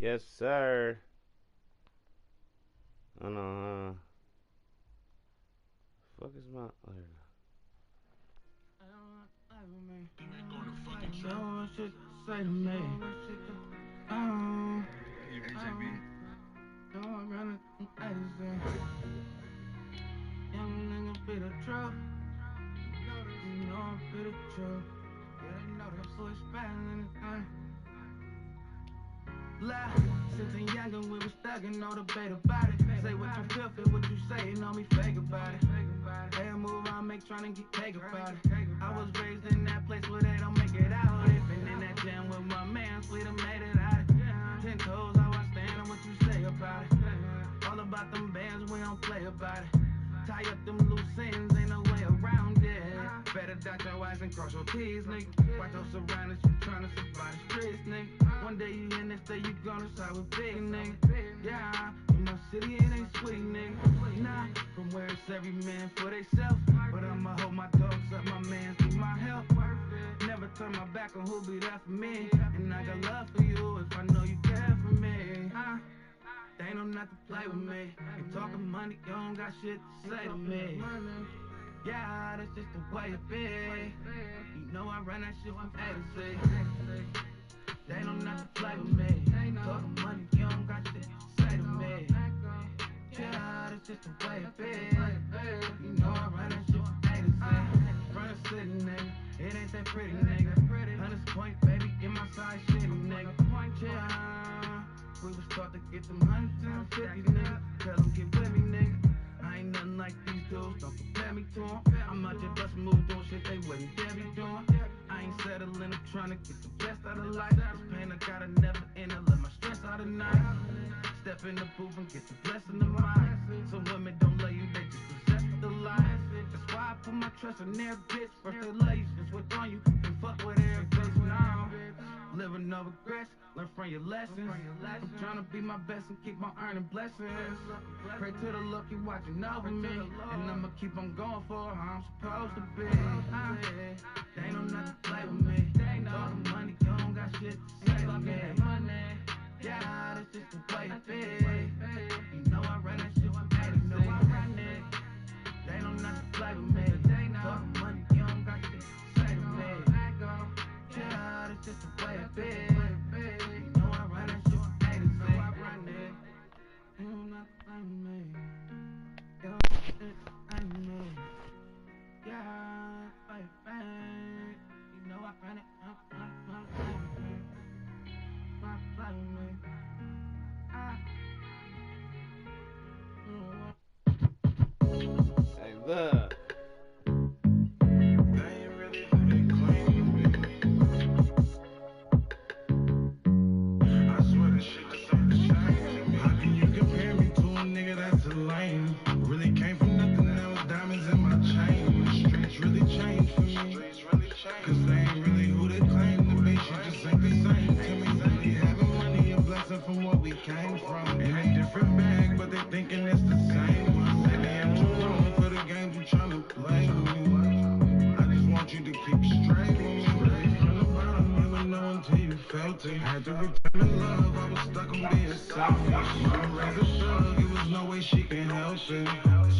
Yes, sir. Oh no. Fuck is my? Oh, here Say to me, you HAB. Young nigga be the truth. You know I'm be the truth. Yeah, they know that boy spazzing anything. Lie, since younger we was thuggin', no debate about it. Say what you feel, feel what you say, you know me fake about it. Hey, I move I make tryna get cake about it. I was raised in that place where they don't make it out. Been in that jam with my man, sweet I made it out. 10 toes, how I stand and what you say about it. All about them bands, we don't play about it. Tie up them loose ends, ain't no way around it. Better dot your I's and cross your T's, nigga. Watch your surroundings, you tryna survive the streets, nigga. One day you in this day, you gonna side with big, nigga. Yeah, in my city it ain't sweet, nigga. Nah, from where it's every man for theyself. But I'ma hold my dogs up, my mans be my help. Never turn my back on who be there for me. And I got love for you if I know you care for me. They ain't no not to play with me. Ain't talking money, you don't got shit to say to me. Yeah, that's just the way it be. You know I run that shit from A to Z. They ain't no not to play with me. Talking money, you don't got shit to say to me. Yeah, that's just the way it be. You know I run that shit from A to Z. Run a city, nigga. It ain't that pretty, nigga. 100 point, baby, get my side shitty, nigga. Yeah. We was taught to get them 150, nigga. Tell them get with me, nigga. I ain't nothing like these dudes, don't compare me to them. I'm out there bustin' moves, doing shit they wouldn't dare be doing. I ain't settling, I'm trying to get the best out of life. This pain I gotta never end, I let my stress out of night. Step in the booth and get the blessing of mine. Some women don't love you, they just possess the lies. That's why I put my trust in their bitch. First they love you, since what's on you, and fuck with their bitch now. Living no regrets, learn from your lessons. I'm trying to be my best and keep on earning blessings. Pray to the lucky watching over me, and I'ma keep on going for how I'm supposed to be. They ain't no nothing to play with me. Talking money, you don't got shit to say to me. Yeah, that's just the way it be. You know I run that shit from A to Z. They ain't no nothing to play with me. Talking money, you don't got shit to say to me. Yeah, that's just the way it be. You know I run that shit from A to Z. You don't not blame me. You don't blame me. Yeah, like bang. You know I run it. Not blame me. Hey, look. Really came from nothing, now it's diamonds in my chain. The streets really changed for me. Cause they ain't really who they claim to be. Shit just ain't the same to me. Really having money, a blessing from what we came from. In a different bag, but they thinking it's the same. And they ain't too wrong for the games you tryna play with me. I just want you to keep straight with me. Straight from the bottom, you would know until you felt it. Had to return the love, I was stuck on being selfish. Mama raised a thug, it was no way she can help it.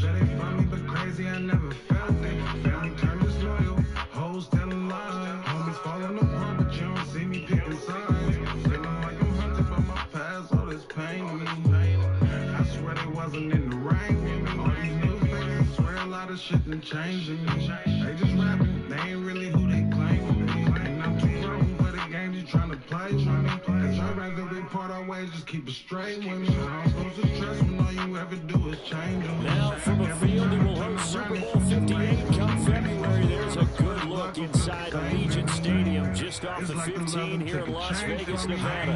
Said they found me, but crazy, I never felt it. Family turned disloyal, hoes telling lies. Homies falling apart, but you don't see me picking sides. Feeling like I'm hunted by my past, all this pain to me. I swear they wasn't in the rain. All these new fans, I swear a lot of shit done changed in me. They just rapping, they ain't really who they claim to be. And I'm too grown for the games you tryna play with me. Cause I'd rather be part our ways, just keep it straight with me. I'm supposed to stress when all you ever do is change them. Now from a field that will host Super Bowl 58 come February, there's a good look inside Allegiant Stadium just off the 15 here in Las Vegas, Nevada.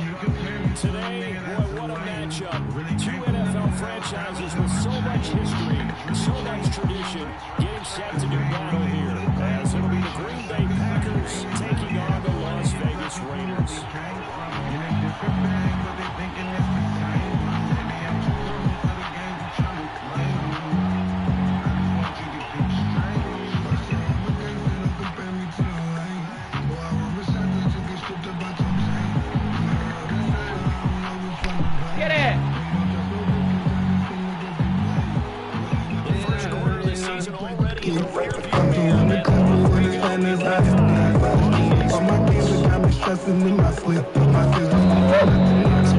Today, boy, what a matchup. Two NFL franchises with so much history, so much tradition, getting set to do battle here. As it'll be the Green Bay Packers taking on the Las Vegas Raiders. missing in my sleep. My sister's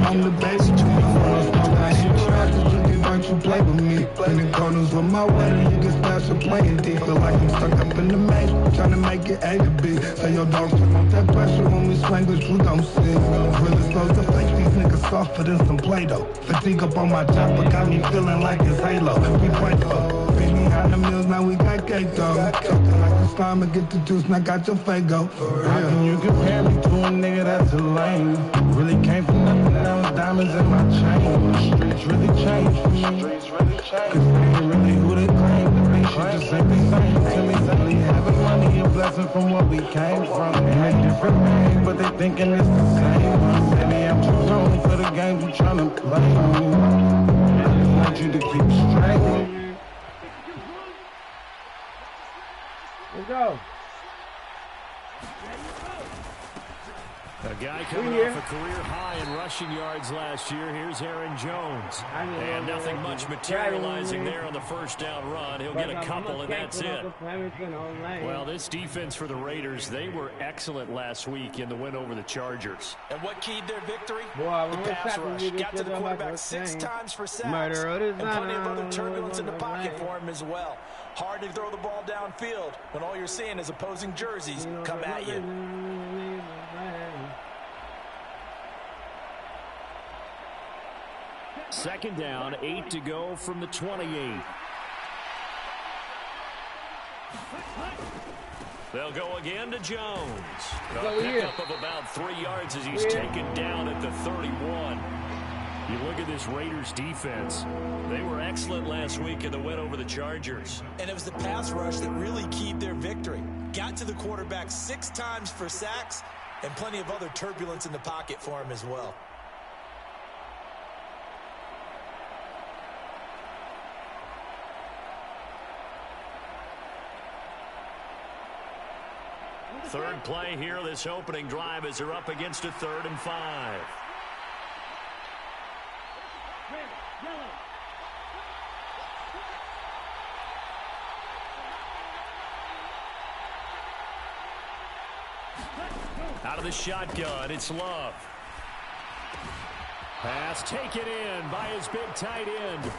I'm the baby to my friends. You try to do it, don't you play with me. In the corners with my wedding, you get stabbed for playing D. Feel like I'm stuck up in the maze, trying to make it A to B. Say your dogs took on that pressure when we swing, but you don't see. Really slow to fake these niggas softer than some Play-Doh. Fatigue up on my chopper, got me feeling like it's Halo. We pray though. Been behind the mills, now we got cake though. Talking like the slime and get the juice, now got your Fago. How can you compare me to a nigga that's a lame? Really came from nothing, now it's diamonds in my chain. The streets really changed for me. Cause they ain't really who they claim to be. Shit just ain't the same to me. Only having money a blessing from what we came from. They different names, but they thinking it's the same. Maybe I'm too grown for the games you tryna play. I just want you to keep straight. Let's go. A guy coming off a career high in rushing yards last year. Here's Aaron Jones. And nothing much materializing there on the first down run. He'll get a couple, and that's it. Well, this defense for the Raiders, they were excellent last week in the win over the Chargers. And what keyed their victory? The pass rush. Got to the quarterback 6 times for sacks. And plenty of other turbulence in the pocket for him as well. Hard to throw the ball downfield when all you're seeing is opposing jerseys come at you. Second down, 8 to go from the 28. They'll go again to Jones. A pickup of about 3 yards as he's taken down at the 31. You look at this Raiders defense. They were excellent last week in the win over the Chargers. And it was the pass rush that really keyed their victory. Got to the quarterback 6 times for sacks and plenty of other turbulence in the pocket for him as well. Third play here, this opening drive, as they're up against a 3rd and 5. Out of the shotgun, it's Love. Pass taken in by his big tight end.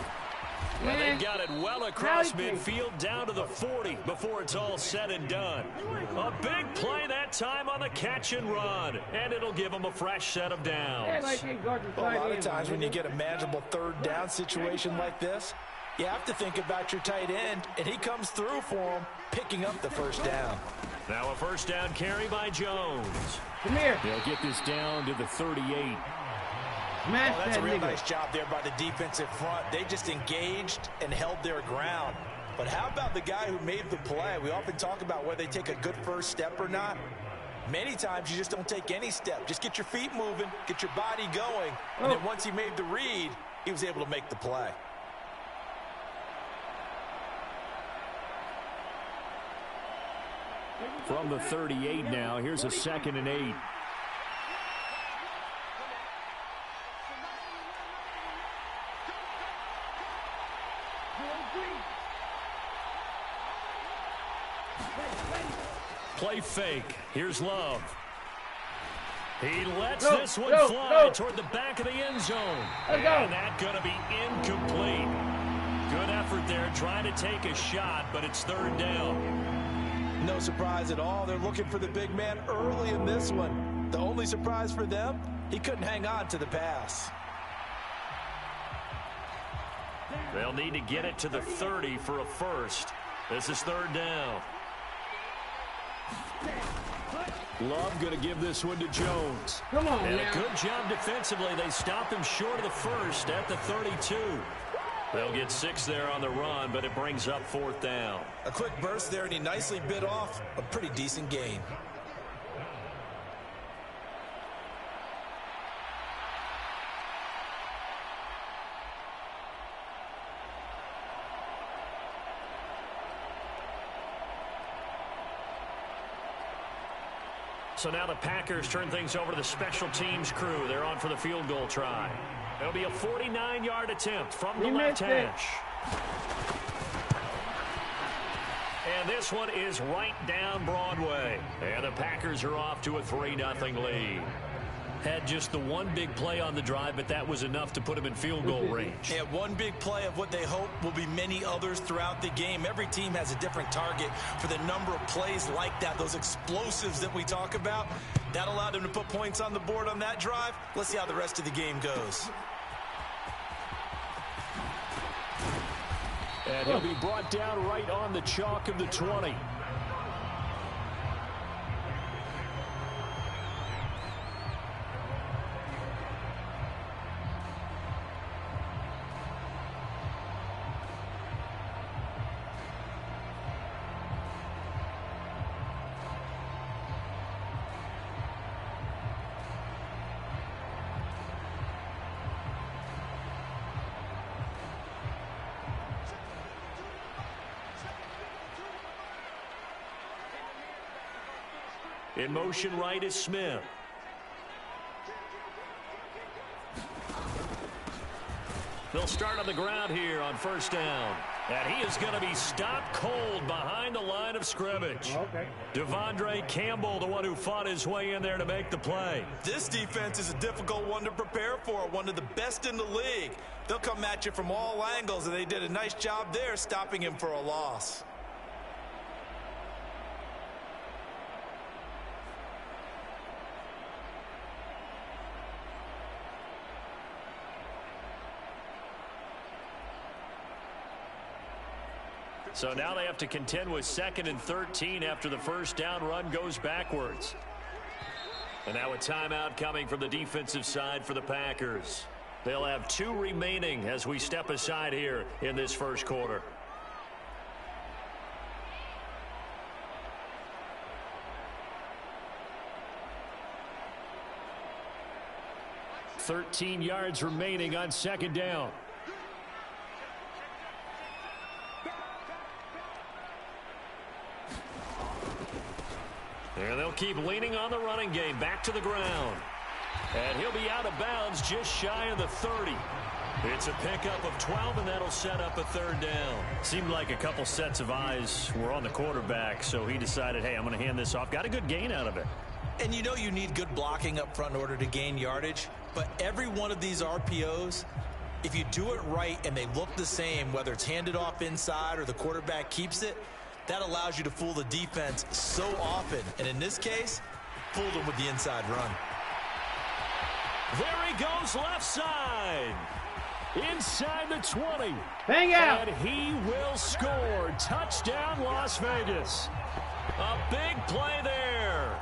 And they've got it well across midfield down to the 40 before it's all said and done. A big play that time on the catch and run, and it'll give them a fresh set of downs. Well, a lot of times when you get a manageable 3rd down situation like this, you have to think about your tight end, and he comes through for him, picking up the 1st down. Now a 1st down carry by Jones. Come here. They'll get this down to the 38. Oh, that's a real nice job there by the defensive front. They just engaged and held their ground. But how about the guy who made the play? We often talk about whether they take a good first step or not. Many times you just don't take any step. Just get your feet moving, get your body going. And then once he made the read, he was able to make the play. From the 38 now, here's a 2nd and 8. Play fake. Here's Love. He lets this one fly toward the back of the end zone. And that's going to be incomplete. Good effort there trying to take a shot, but it's 3rd down. No surprise at all. They're looking for the big man early in this one. The only surprise for them, he couldn't hang on to the pass. They'll need to get it to the 30 for a first. This is 3rd down. Love going to give this one to Jones. Come on, and a good job defensively. They stop him short of the first at the 32. They'll get 6 there on the run, but it brings up 4th down. A quick burst there, and he nicely bit off a pretty decent gain. So now the Packers turn things over to the special teams crew. They're on for the field goal try. It'll be a 49-yard attempt from the left hash. And And this one is right down Broadway. And the Packers are off to a 3-0 lead. Had just the one big play on the drive, but that was enough to put him in field goal range. Yeah, one big play of what they hope will be many others throughout the game. Every team has a different target for the number of plays like that, those explosives that we talk about. That allowed them to put points on the board on that drive. Let's see how the rest of the game goes. And he'll be brought down right on the chalk of the 20. In motion right is Smith. They'll start on the ground here on first down. And he is going to be stopped cold behind the line of scrimmage. Okay. Devondre Campbell, the one who fought his way in there to make the play. This defense is a difficult one to prepare for, one of the best in the league. They'll come at you from all angles, and they did a nice job there stopping him for a loss. So now they have to contend with 2nd and 13 after the first down run goes backwards. And now a timeout coming from the defensive side for the Packers. They'll have 2 remaining as we step aside here in this first quarter. $13 yards remaining on 2nd down. And they'll keep leaning on the running game back to the ground. And he'll be out of bounds just shy of the 30. It's a pickup of 12, and that'll set up a 3rd down. Seemed like a couple sets of eyes were on the quarterback, so he decided, hey, I'm going to hand this off. Got a good gain out of it. And you know you need good blocking up front in order to gain yardage. But every one of these RPOs, if you do it right and they look the same, whether it's handed off inside or the quarterback keeps it, that allows you to fool the defense so often. And in this case, fooled them with the inside run. There he goes left side. Inside the 20. Hang out. And he will score. Touchdown, Las Vegas. A big play there.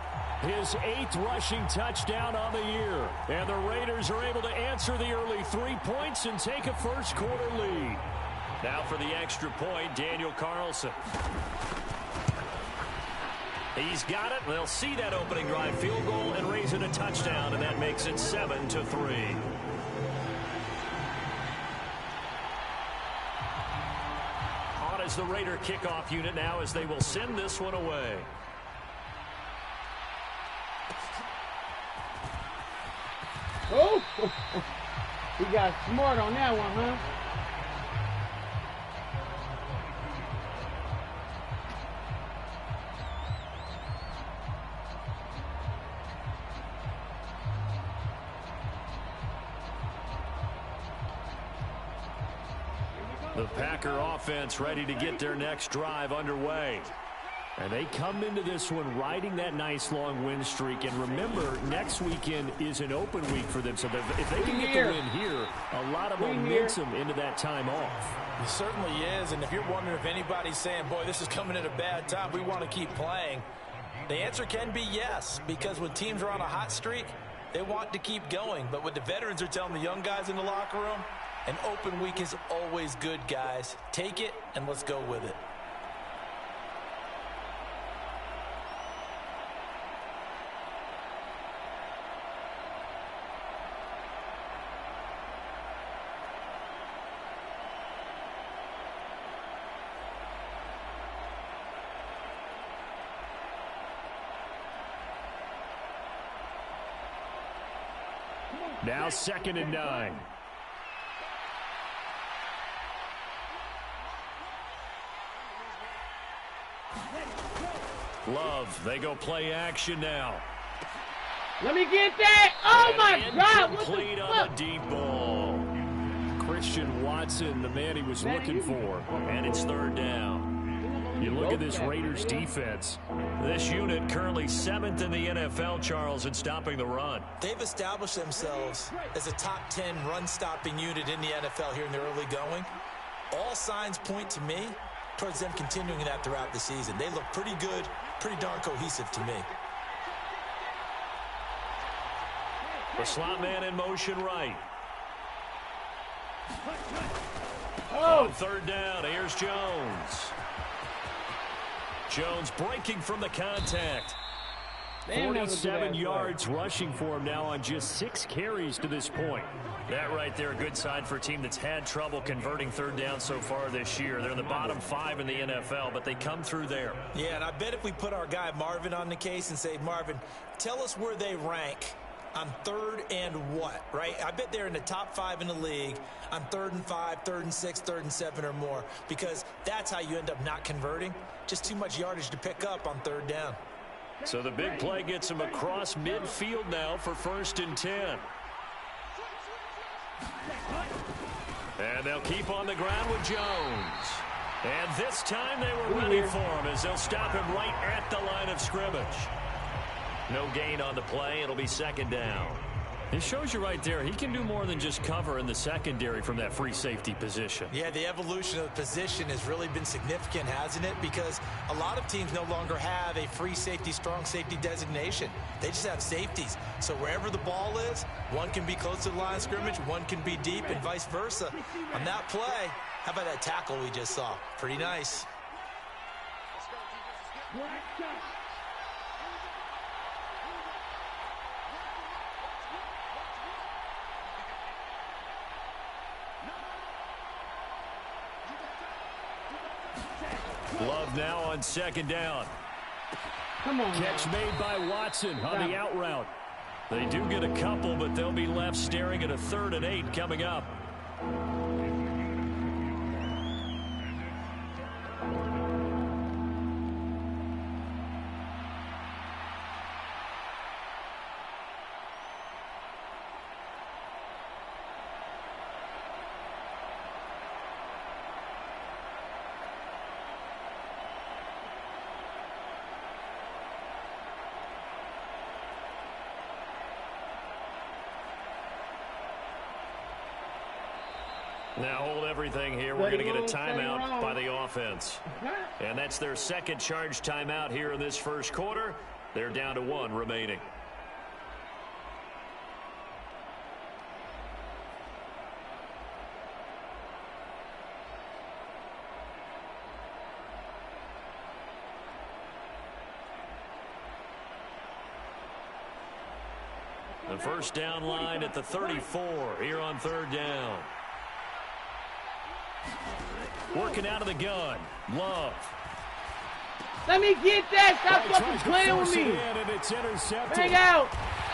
His 8th rushing touchdown on the year. And the Raiders are able to answer the early 3 points and take a first quarter lead. Now for the extra point, Daniel Carlson. He's got it. They'll see that opening drive field goal and raise it a touchdown, and that makes it 7-3. On is the Raider kickoff unit now as they will send this one away. Oh! He got smart on that one, huh? The Packer offense ready to get their next drive underway. And they come into this one riding that nice long win streak. And remember, next weekend is an open week for them. So if they can get the win here, a lot of momentum into that time off. It certainly is. And if you're wondering if anybody's saying, boy, this is coming at a bad time, we want to keep playing, the answer can be yes. Because when teams are on a hot streak, they want to keep going. But what the veterans are telling the young guys in the locker room, an open week is always good, guys. Take it, and let's go with it. Now 2nd and 9. Love, they go play action now. Let me get that. Oh, my God. What Complete the on fuck? the deep ball. Christian Watson, the man he was looking for. And it's third down. You look at this Raiders defense. This unit currently 7th in the NFL, Charles, in stopping the run. They've established themselves as a top 10 run-stopping unit in the NFL here in the early going. All signs point to me towards them continuing that throughout the season. They look pretty good, pretty darn cohesive to me. The slot man in motion right. On third down, here's Jones. Jones breaking from the contact. 47 yards rushing for him now on just 6 carries to this point. That right there, a good sign for a team that's had trouble converting third down so far this year. They're in the bottom 5 in the NFL, but they come through there. Yeah, and I bet if we put our guy Marvin on the case and say, Marvin, tell us where they rank on third and what, right? I bet they're in the top 5 in the league on 3rd and 5, 3rd and 6, 3rd and 7 or more, because that's how you end up not converting. Just too much yardage to pick up on third down. So the big play gets him across midfield now for 1st and 10. And they'll keep on the ground with Jones. And this time they were ready for him as they'll stop him right at the line of scrimmage. No gain on the play. It'll be 2nd down. It shows you right there, he can do more than just cover in the secondary from that free safety position. Yeah, the evolution of the position has really been significant, hasn't it? Because a lot of teams no longer have a free safety, strong safety designation. They just have safeties. So wherever the ball is, one can be close to the line of scrimmage, one can be deep, and vice versa. On that play, how about that tackle we just saw? Pretty nice. Love now on 2nd down. Come on. Catch made by Watson on the out route. They do get a couple, but they'll be left staring at a 3rd and 8 coming up. Now hold everything here. We're going to get a timeout by the offense. And that's their 2nd charge timeout here in this 1st quarter. They're down to 1 remaining. The 1st down line at the 34 here on 3rd down. Working out of the gun. Love. Let me get that. Stop fucking playing with me. And it's intercepted. Bang out.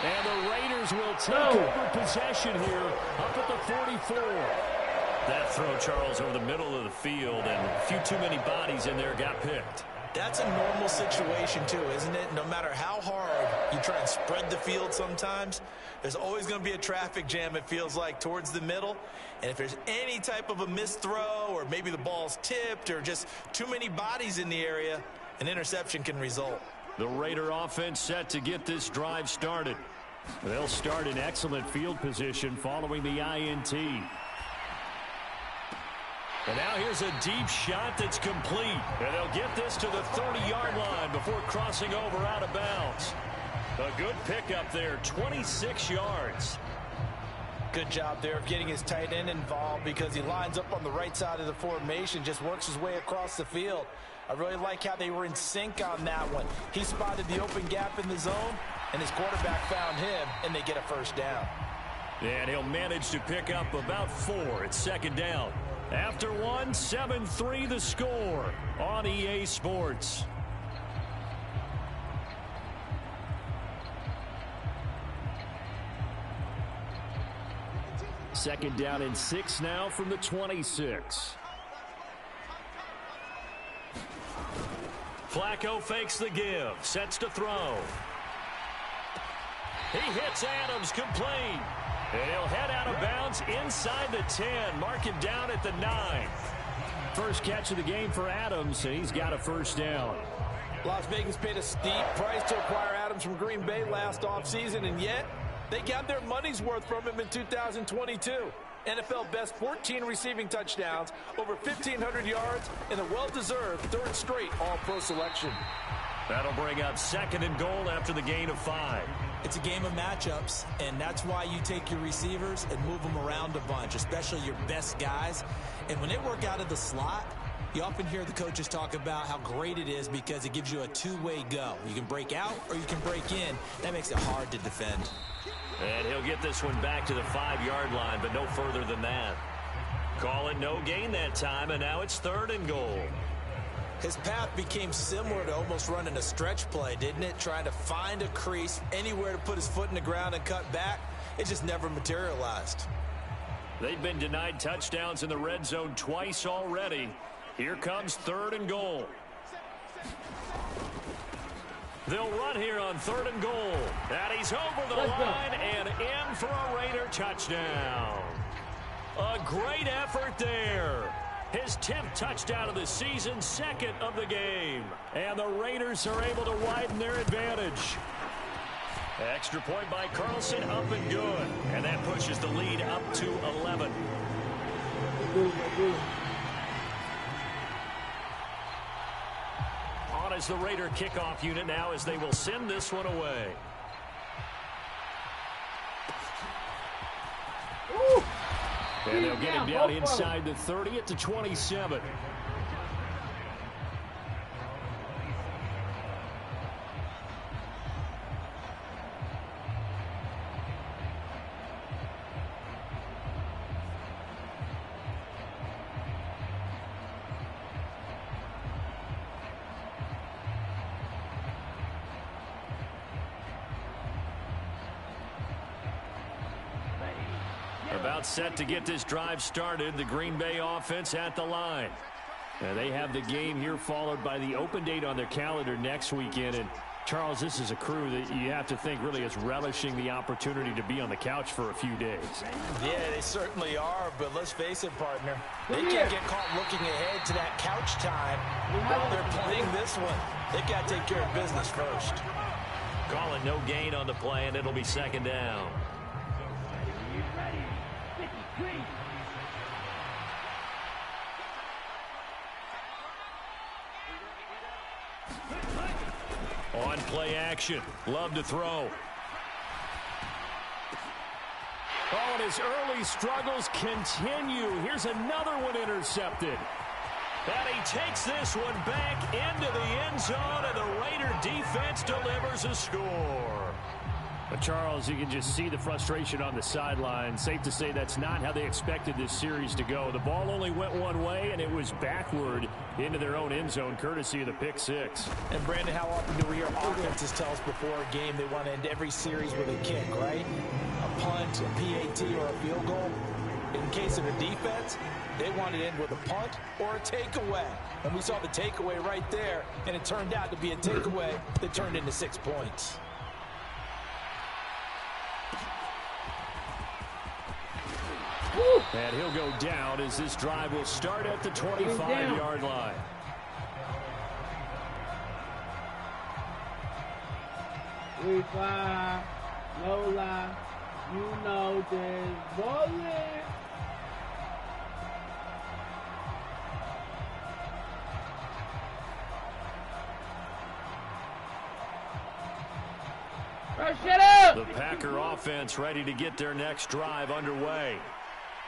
And the Raiders will take over possession here up at the 44. That throw, Charles, over the middle of the field, and a few too many bodies in there got picked. That's a normal situation, too, isn't it? No matter how hard you try and spread the field sometimes, there's always going to be a traffic jam, it feels like, towards the middle. And if there's any type of a missed throw or maybe the ball's tipped or just too many bodies in the area, an interception can result. The Raider offense set to get this drive started. They'll start in excellent field position following the INT. And now here's a deep shot that's complete. And they'll get this to the 30-yard line before crossing over out of bounds. A good pickup there, 26 yards. Good job there of getting his tight end involved because he lines up on the right side of the formation, just works his way across the field. I really like how they were in sync on that one. He spotted the open gap in the zone, and his quarterback found him, and they get a 1st down. And he'll manage to pick up about 4 at 2nd down. After 1, 7-3 the score on EA Sports. Second down and 6 now from the 26. Flacco fakes the give, sets to throw. He hits Adams complete. And he'll head out of bounds inside the 10. Mark him down at the 9. First catch of the game for Adams, and he's got a first down. Las Vegas paid a steep price to acquire Adams from Green Bay last offseason, and yet they got their money's worth from him in 2022. NFL best 14 receiving touchdowns, over 1,500 yards, and a well-deserved third straight All-Pro selection. That'll bring up 2nd and goal after the gain of 5. It's a game of matchups, and that's why you take your receivers and move them around a bunch, especially your best guys. And when they work out of the slot, you often hear the coaches talk about how great it is because it gives you a two-way go. You can break out or you can break in. That makes it hard to defend. And he'll get this one back to the 5-yard line, but no further than that. Call it no gain that time, and now it's 3rd and goal. His path became similar to almost running a stretch play, didn't it? Trying to find a crease, anywhere to put his foot in the ground and cut back. It just never materialized. They've been denied touchdowns in the red zone twice already. Here comes 3rd and goal. They'll run here on 3rd and goal. And he's over the line and in for a Raider touchdown. A great effort there. His 10th touchdown of the season, 2nd of the game. And the Raiders are able to widen their advantage. Extra point by Carlson, up and good. And that pushes the lead up to 11. On is the Raider kickoff unit now as they will send this one away. Ooh. And they'll get him down inside the 30 at the 27. About set to get this drive started. The Green Bay offense at the line. And they have the game here followed by the open date on their calendar next weekend. And Charles, this is a crew that you have to think really is relishing the opportunity to be on the couch for a few days. Yeah, they certainly are, but let's face it, partner. They can't get caught looking ahead to that couch time while they're playing this one. They've got to take care of business first. Calling no gain on the play, and it'll be 2nd down. On play action. Love to throw. Oh, and his early struggles continue. Here's another one intercepted. And he takes this one back into the end zone, and the Raider defense delivers a score. But Charles, you can just see the frustration on the sideline. Safe to say that's not how they expected this series to go. The ball only went one way, and it was backward into their own end zone, courtesy of the pick six. And, Brandon, how often do we hear offenses tell us before a game they want to end every series with a kick, right? A punt, a PAT, or a field goal. In case of a defense, they want to end with a punt or a takeaway. And we saw the takeaway right there, and it turned out to be a takeaway that turned into 6 points. And he'll go down as this drive will start at the 25-yard line. We fly, Lola, you know this, bullet. Shut up! The Packer offense ready to get their next drive underway.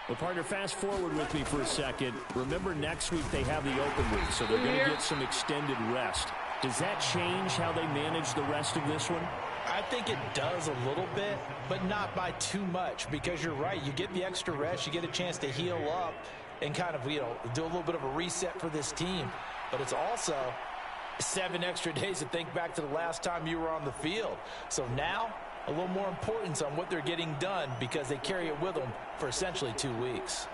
Well, partner, fast forward with me for a second. Remember, next week they have the open week, so they're going to get some extended rest. Does that change how they manage the rest of this one? I think it does a little bit, but not by too much, because you're right. You get the extra rest, you get a chance to heal up and kind of, do a little bit of a reset for this team. But it's also 7 extra days to think back to the last time you were on the field. So now, a little more importance on what they're getting done because they carry it with them for essentially 2 weeks.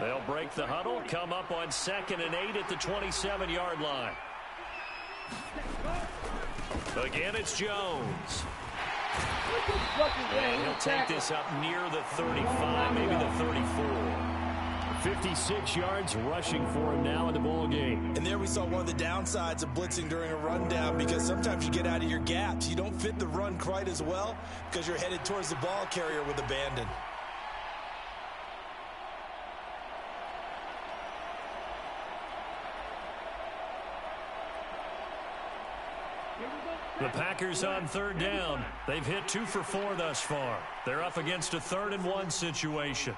They'll break the huddle, come up on 2nd and 8 at the 27-yard line. Again, it's Jones. And he'll take this up near the 35, maybe the 34. 56 yards rushing for him now in the ball game. And there we saw one of the downsides of blitzing during a rundown, because sometimes you get out of your gaps. You don't fit the run quite as well because you're headed towards the ball carrier with abandon. The Packers on 3rd down. They've hit 2 for 4 thus far. They're up against a 3rd and 1 situation.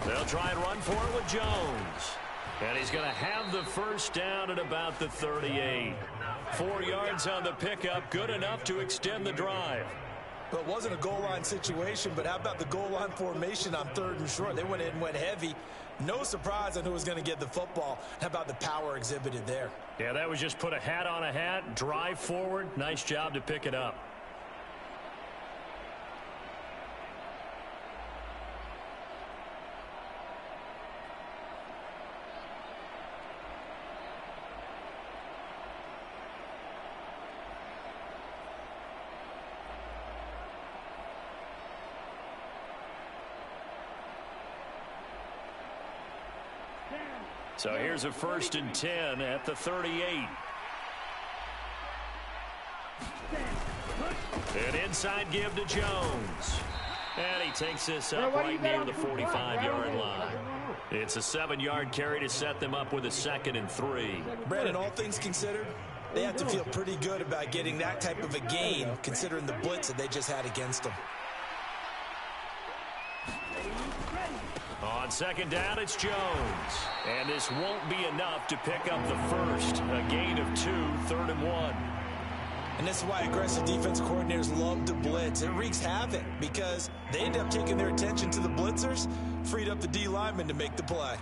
They'll try and run for it with Jones. And he's going to have the first down at about the 38. 4 yards on the pickup, good enough to extend the drive. Well, it wasn't a goal line situation, but how about the goal line formation on 3rd and short? They went in and went heavy. No surprise on who was going to get the football. How about the power exhibited there? Yeah, that was just put a hat on a hat, drive forward. Nice job to pick it up. So here's a 1st and 10 at the 38. An inside give to Jones. And he takes this up right near the 45-yard line. It's a 7-yard carry to set them up with a 2nd and 3. Brandon, all things considered, they have to feel pretty good about getting that type of a gain, considering the blitz that they just had against them. On 2nd down, it's Jones. And this won't be enough to pick up the first. A gain of 2, 3rd and 1. And this is why aggressive defensive coordinators love to blitz. It wreaks havoc because they end up taking their attention to the blitzers, freed up the D lineman to make the play.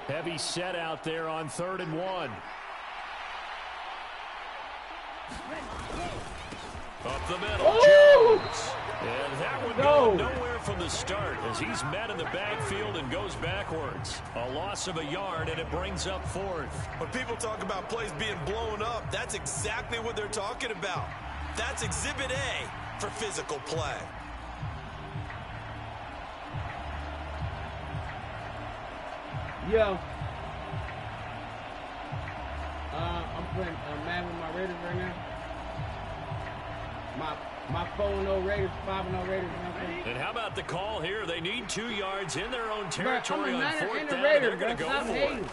Heavy set out there on 3rd and 1. Up the middle, Jones. And that one going nowhere from the start as he's met in the backfield and goes backwards. A loss of a yard, and it brings up 4th. When people talk about plays being blown up, that's exactly what they're talking about. That's Exhibit A for physical play. Yo. I'm playing mad with my Raiders right now. My 4-0 Raiders, 5-0 Raiders. You know what I'm saying? And how about the call here? They need 2 yards in their own territory on 4th down. They're going to go for it.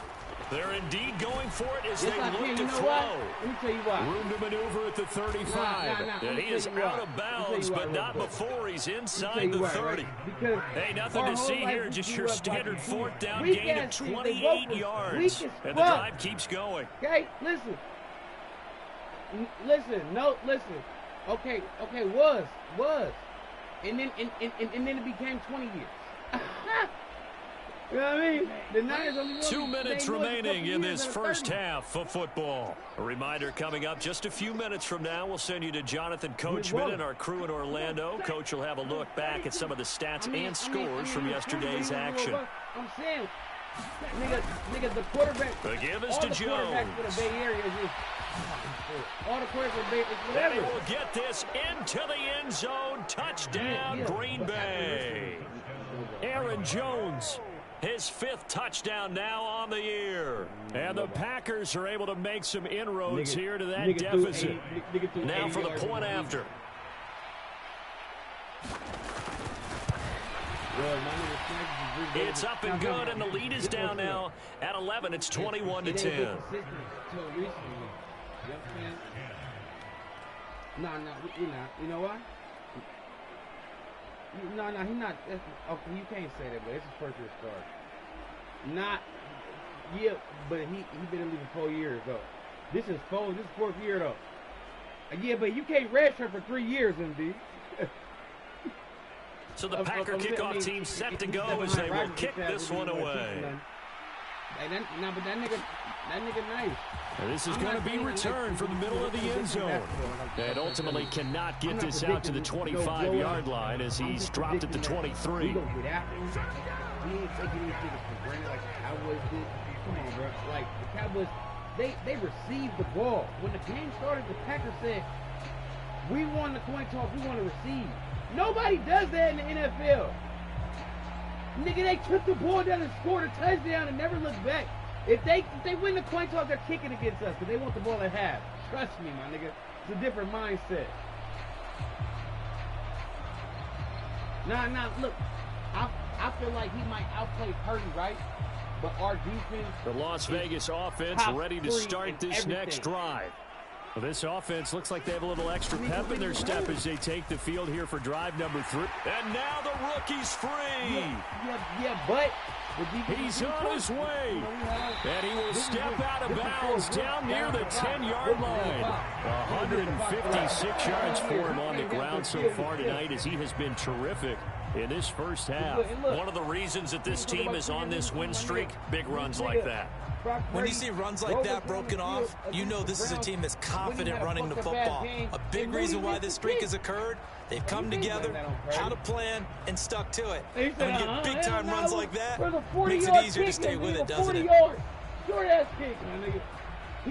They're indeed going for it as they look to throw. Let me tell you why. Room to maneuver at the 35. And he is out of bounds, but not before he's inside the 30. Because hey, nothing to see here. Just your standard 4th down gain of 28 yards. And the drive keeps going. Okay, listen. Listen. Okay, was. And then it became 20 years. You know what I mean? The Niners only 2 minutes remaining in this first half of football. A reminder coming up just a few minutes from now. We'll send you to Jonathan Coachman and our crew in Orlando. Coach will have a look back at some of the stats and scores from yesterday's action. I'm saying, nigga, the quarterback. The give is to Jones. For the Bay Area is all the quarterbacks for the Bay Area. And he will get this into the end zone. Touchdown, Green Bay. Aaron Jones. His 5th touchdown now on the year. And the Packers are able to make some inroads here to that deficit. Now for the point after. It's up and good, and the lead is down now at 11. It's 21-10. No, we're not. You know why? No, he's not. Okay, you can't say that, but it's his first year start. Not Yeah, but he been in the league for 4 years though. This is fourth year though. Yeah, but you can't redshirt for 3 years, MD. So the Packer kickoff team set to go as they will kick this one away. But that nigga nice. And this is going to be returned from the middle of the end zone. And ultimately cannot get this out to the 25-yard line as he's dropped at the 23. We gonna get after him. We ain't taking these niggas for granted like the Cowboys did. Come on, bro. Like the Cowboys, they received the ball. When the game started, the Packers said, "We won the coin toss. We want to receive." Nobody does that in the NFL. Nigga, they took the ball down and scored a touchdown and never looked back. If they win the coin toss, they're kicking against us because they want the ball at half. Trust me, my nigga. It's a different mindset. Nah, look. I feel like he might outplay Purdy, right? But our defense... The Las Vegas offense ready to start this next drive. Well, this offense looks like they have a little extra pep in their step as they take the field here for drive number 3. And now the rookie's free. Yeah, but... He's on his way. And he will step out of bounds down near the 10-yard line. 156 yards for him on the ground so far tonight as he has been terrific in this first half. One of the reasons that this team is on this win streak, big runs like that. When you see runs like that broken off, you know this is a team that's confident running the football. A big reason why this streak has occurred, they've come together, had a plan, and stuck to it. And when you get big-time runs like that, makes it easier to stay with it, doesn't it? Short-ass kick, my nigga.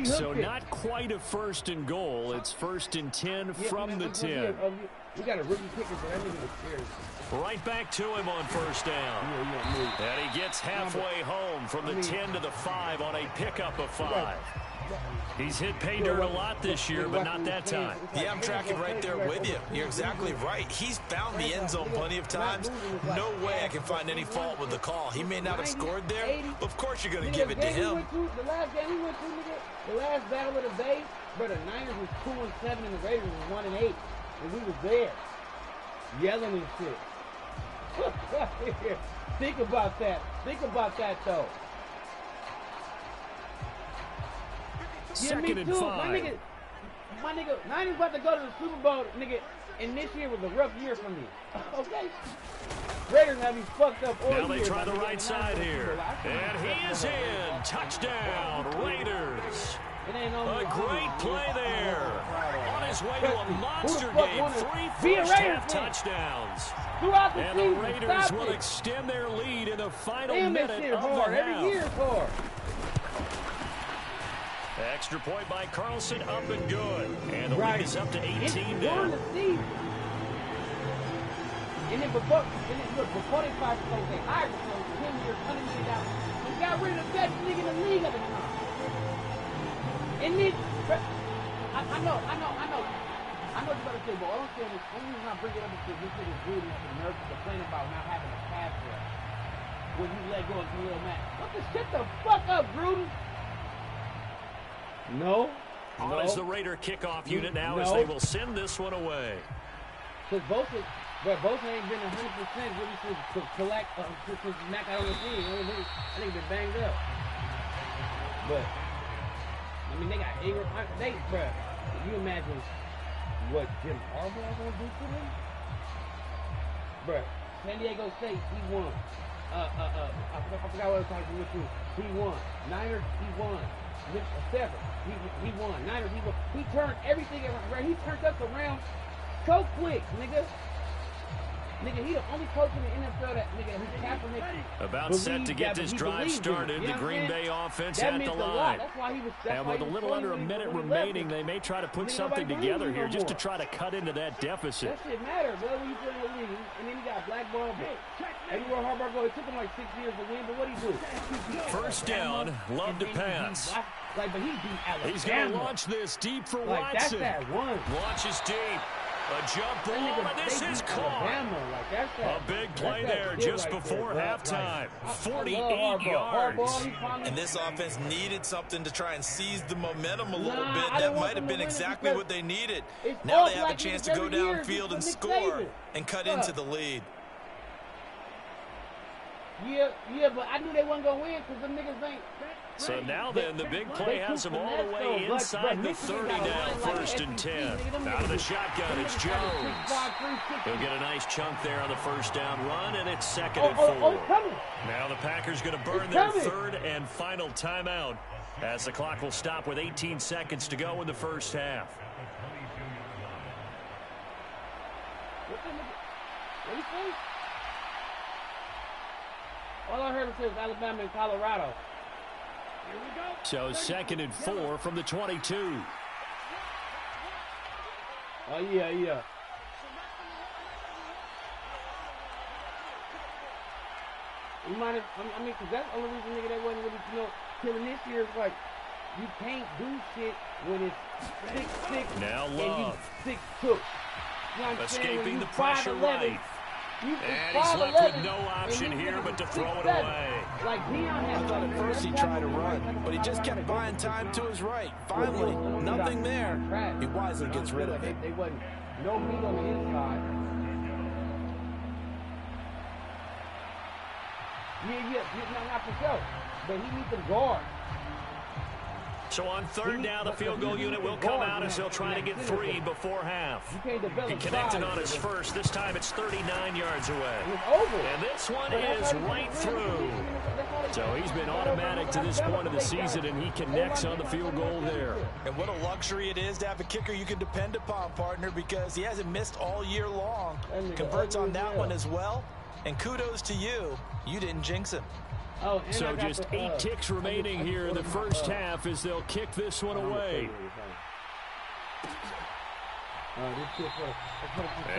So not quite a 1st and goal. It's 1st and 10 from the 10. We got a rookie kicker, but that nigga was serious. Right back to him on 1st down. And he gets halfway home from the 10 to the 5 on a pickup of 5. He's hit pay dirt a lot this year, but not that time. Yeah, I'm tracking right there with you. You're exactly right. He's found the end zone plenty of times. No way I can find any fault with the call. He may not have scored there, but of course you're going to give it to him. The last game he went to, nigga, the last battle of the day, bro, the Niners was 2-7 and the Raiders was 1-8. And we was there, yelling and shit. Think about that. Think about that, though. Second and 5. My nigga, Niners about to go to the Super Bowl, nigga, and this year was a rough year for me. Okay? Raiders have me fucked up all year. Now they try the right side here. And he is in. Touchdown, Raiders. A great play there. On his way to a monster game. 3 first-half touchdowns. And the Raiders will extend their lead in the final minute of the half. Every year is hard. Extra point by Carlson, up and good. And the lead is up to 18 now. And then before they fired the coach, they hired the coach, 10 years, $100 million, and got rid of the best nigga in the league at the time. And then, I know what you're about to say, but all I'm saying is, the only reason I bring it up is because this nigga's Gruden has the nerve to complain about not having a pass rush when you let go of Khalil Mack. Shut the fuck up, Gruden. No. On is the Raider kickoff unit now as they will send this one away. Because Bosa ain't been 100% really since Mack out on the team. I think they're banged up. But, I mean, they got Ingram. Bruh, can you imagine what Jim Harbaugh gonna do to them? Bruh, San Diego State, he won. I forgot what I was talking with you. He won. Niners, he won. Seven, he won. Niners, he won. He turned everything around. He turned us around so quick, nigga. Nigga, he the only coach in the NFL that, nigga, who's Kaepernick. About set to get this drive started, the Green Bay offense at the line. And with a little under a minute remaining, they may try to put something together here just to try to cut into that deficit. That shit matters, bro, when you play in the league. And then you got blackball. Everywhere Harbaugh goes, it took him like 6 years to win, but what'd he do? First down, love to pass. But he beat Alabama. He's going to launch this deep for Watson. That's that one. Launches deep. A jump ball, and this is caught. A big play there just before halftime. 48 yards. And this offense needed something to try and seize the momentum a little bit. That might have been exactly what they needed. Now they have a chance to go downfield and score and cut into the lead. Yeah, but I knew they wasn't going to win because the niggas ain't. So now then, the big play has him all the way inside the 30 now, 1st and 10. Out of the shotgun, it's Jones. He'll get a nice chunk there on the first down run, and it's 2nd and 4. Now the Packers going to burn their 3rd and final timeout as the clock will stop with 18 seconds to go in the first half. What you say? All I heard was Alabama and Colorado. Here we go. So 2nd and 4 from the 22. Oh, yeah. You might have, I mean, because that's the only reason, nigga, that wasn't really, killing this year is like, you can't do shit when it's 6-6 now and Love. you 6-2. You know what I'm Escaping the 5'11", pressure right. And he's left with no option here but to throw it away. Like I thought at first he tried to run, but he just kept buying time to his right. Finally, nothing there. He wisely gets rid of it. They wasn't no meat on the inside. Yeah, not for sure. But he needs the guard. So on 3rd down, the field goal unit will come out as they'll try to get 3 before half. He connected on his first. This time it's 39 yards away. And this one is right through. So he's been automatic to this point of the season, and he connects on the field goal there. And what a luxury it is to have a kicker you can depend upon, partner, because he hasn't missed all year long. Converts on that one as well. And kudos to you. You didn't jinx him. So just 8 ticks remaining here in the first half as they'll kick this one away.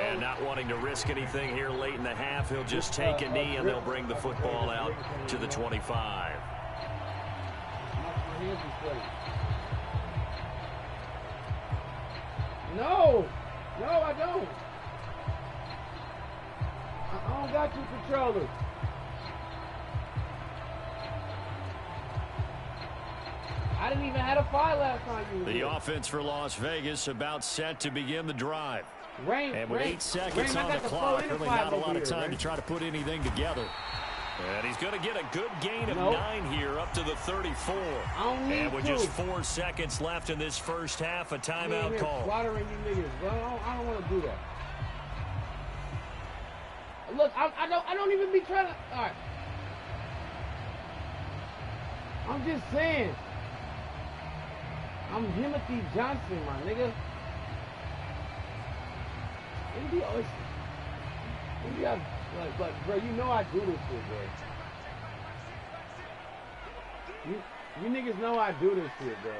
And not wanting to risk anything here late in the half, he'll just take a knee and they'll bring the football out to the 25. No, I don't. I don't got you, controller. I didn't even have a file last time you were The here. offense for Las Vegas about set to begin the drive. And with 8 seconds on the clock, really not a lot of time to try to put anything together. And he's going to get a good gain of 9 here up to the 34. And with just 4 seconds left in this first half, a timeout call. Slaughtering you niggas, bro. I don't want to do that. Look, I don't even be trying to. All right. I'm just saying. I'm Timothy Johnson, my nigga. Like, bro, you know I do this shit, bro. You niggas know I do this shit, bro.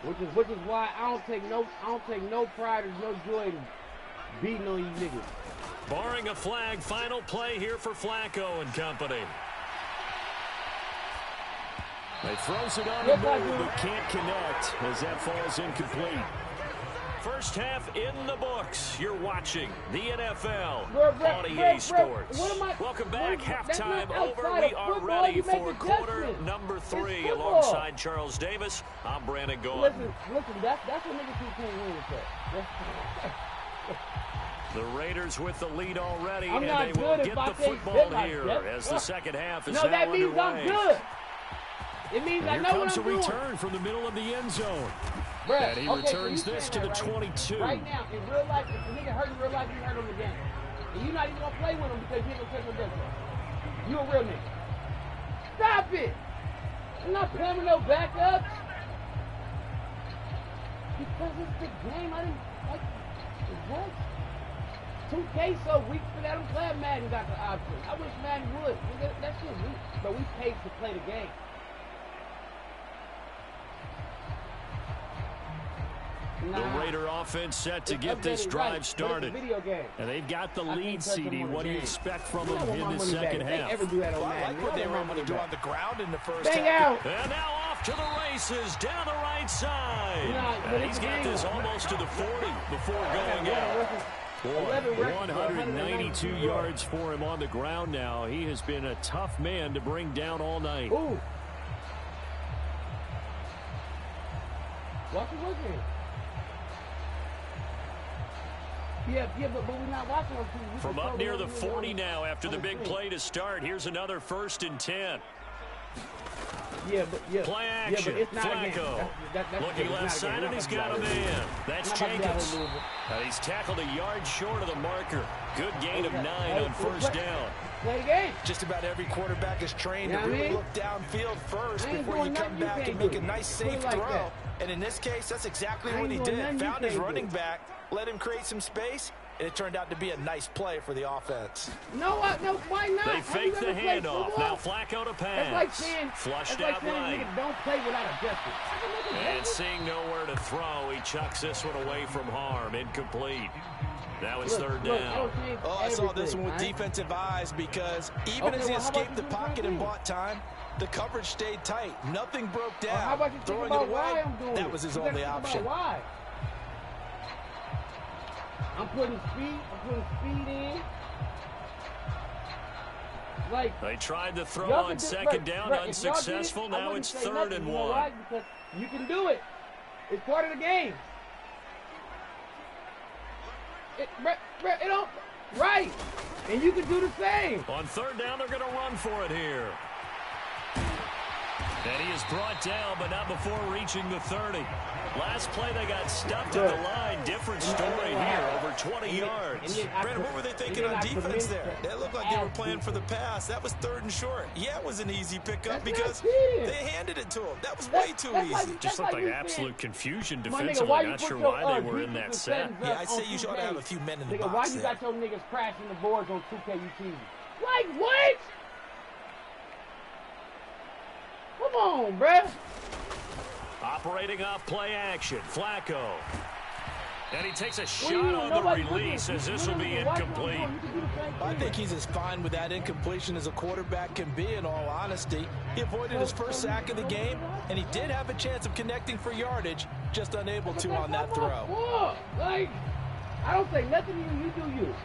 Like, which is why I don't take no pride or no joy in beating on you niggas. Barring a flag, final play here for Flacco and company. He throws it on the move, but can't connect as that falls incomplete. First half in the books. You're watching the NFL on EA Sports. Welcome back. Halftime over. We are ready for quarter number 3 alongside Charles Davis. I'm Brandon Gordon. Listen, that's what niggas who can't win with that. The Raiders with the lead already, and they will get the football here as the second half is now underway. No, that means I'm good. It means I know what I'm doing. Here comes a return from the middle of the end zone. And he returns this to the 22. Right now, in real life, if the nigga hurt in real life, you hurt him again. And you're not even going to play with him because you ain't going to take no difference. You a real nigga. Stop it. I'm not playing with no backups. Because it's the game. I didn't like what? 2K so weak for that. I'm glad Madden got the option. I wish Madden would. That shit weak. But we paid to play the game. The Raider offense set to get this drive started. And they've got the lead, CD. What do you expect from them in the second half? I like what they were able to do on the ground in the first half. And now off to the races down the right side. And he's got this almost to the 40 before going out. Boy, 192 yards for him on the ground now. He has been a tough man to bring down all night. Ooh. What's he looking? Yeah, but we're not watching on TV. From up near the 40 now after the big play to start. Here's another 1st and 10. Play action. Yeah, but it's not Flacco. That's looking left side, and he's got a man. That's Jenkins. He's tackled a yard short of the marker. Good gain of 9 on 1st down. Play the game. Just about every quarterback is trained to really look downfield first before you come back and make a nice safe throw. And in this case, that's exactly what he did. Found his running back, let him create some space, and it turned out to be a nice play for the offense. No, why not? They fake the handoff. Now Flacco to pass. It's like saying, flushed out right. Don't play without a distance. And seeing nowhere to throw, he chucks this one away from harm. Incomplete. Now it's 3rd down. I saw this one with defensive eyes because even as he escaped the pocket and bought time, the coverage stayed tight. Nothing broke down. How about you Throwing think it about why away, I'm doing that was his only option. Why? I'm putting speed in. Like, they tried to throw on 2nd down, unsuccessful. Now it's 3rd and 1. Why? Because you can do it. It's part of the game. It don't, right. And you can do the same. On 3rd down, they're going to run for it here. And he is brought down, but not before reaching the 30. Last play, they got stuffed at the line. Different story here, over 20 yards. Brandon, what were they thinking on defense there? They looked like they were playing for the pass. That was 3rd and short. Yeah, it was an easy pickup because they handed it to him. That was way too easy. Just looked like absolute confusion defensively. Not sure why they were in that set. Yeah, I'd say you should have a few men in the box. Why you got your niggas crashing the boards on 2K UT? Like what? Come on, bruh. Operating off play action. Flacco. And he takes a shot on the release as this will be incomplete. I think he's as fine with that incompletion as a quarterback can be, in all honesty. He avoided his first sack of the game, and he did have a chance of connecting for yardage, just unable to on that throw. Like, I don't say nothing to you. You do you.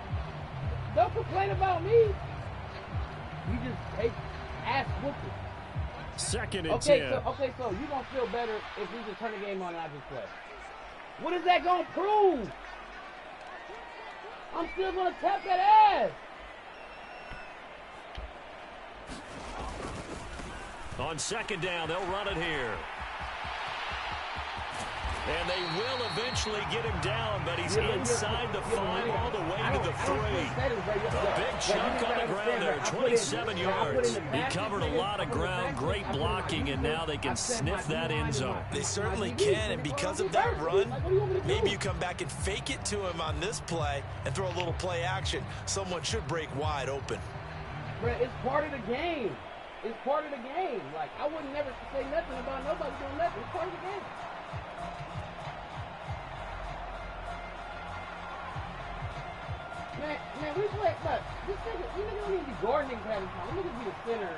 Don't complain about me. You just take ass whooping. 2nd and 10. Okay, so you gonna feel better if we just turn the game on and I just play. What is that gonna prove? I'm still gonna tap that ass. On 2nd down, they'll run it here. And they will eventually get him down, but he's inside the 5 all the way to the 3. A big chunk on the ground there, 27 yards. He covered a lot of ground, great blocking, and now they can sniff that end zone. They certainly can, and because of that run, maybe you come back and fake it to him on this play and throw a little play action. Someone should break wide open. It's part of the game. It's part of the game. Like, I would never say nothing about nobody doing nothing. It's part of the game. Man, we play, but this nigga don't need to be guarding every time. We need to be the center.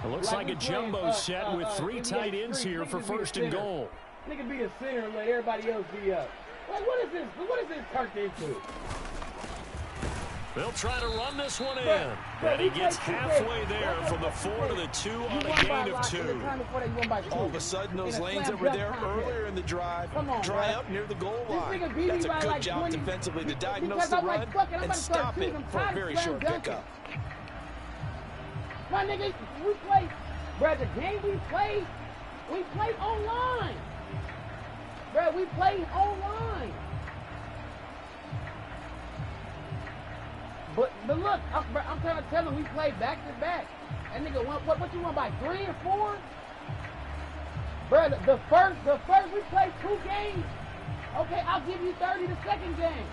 It looks like a jumbo set with 3 tight ends here for 1st and goal. Nigga be the center and let everybody else be up. Like, what is this? What is this turned into? They'll try to run this one in. And he gets halfway there from the 4 to the 2 on a gain of 2. All of a sudden, those lanes that were there earlier in the drive dry up near the goal line. That's a good job defensively to diagnose the run and stop it for a very short pickup. My nigga, we played, bro, the game we played online. Bro, we played online. But look, I'm trying to tell him we played back to back. That nigga, what you want by 3 or 4? Bro, the first we played 2 games. Okay, I'll give you 30 the second game.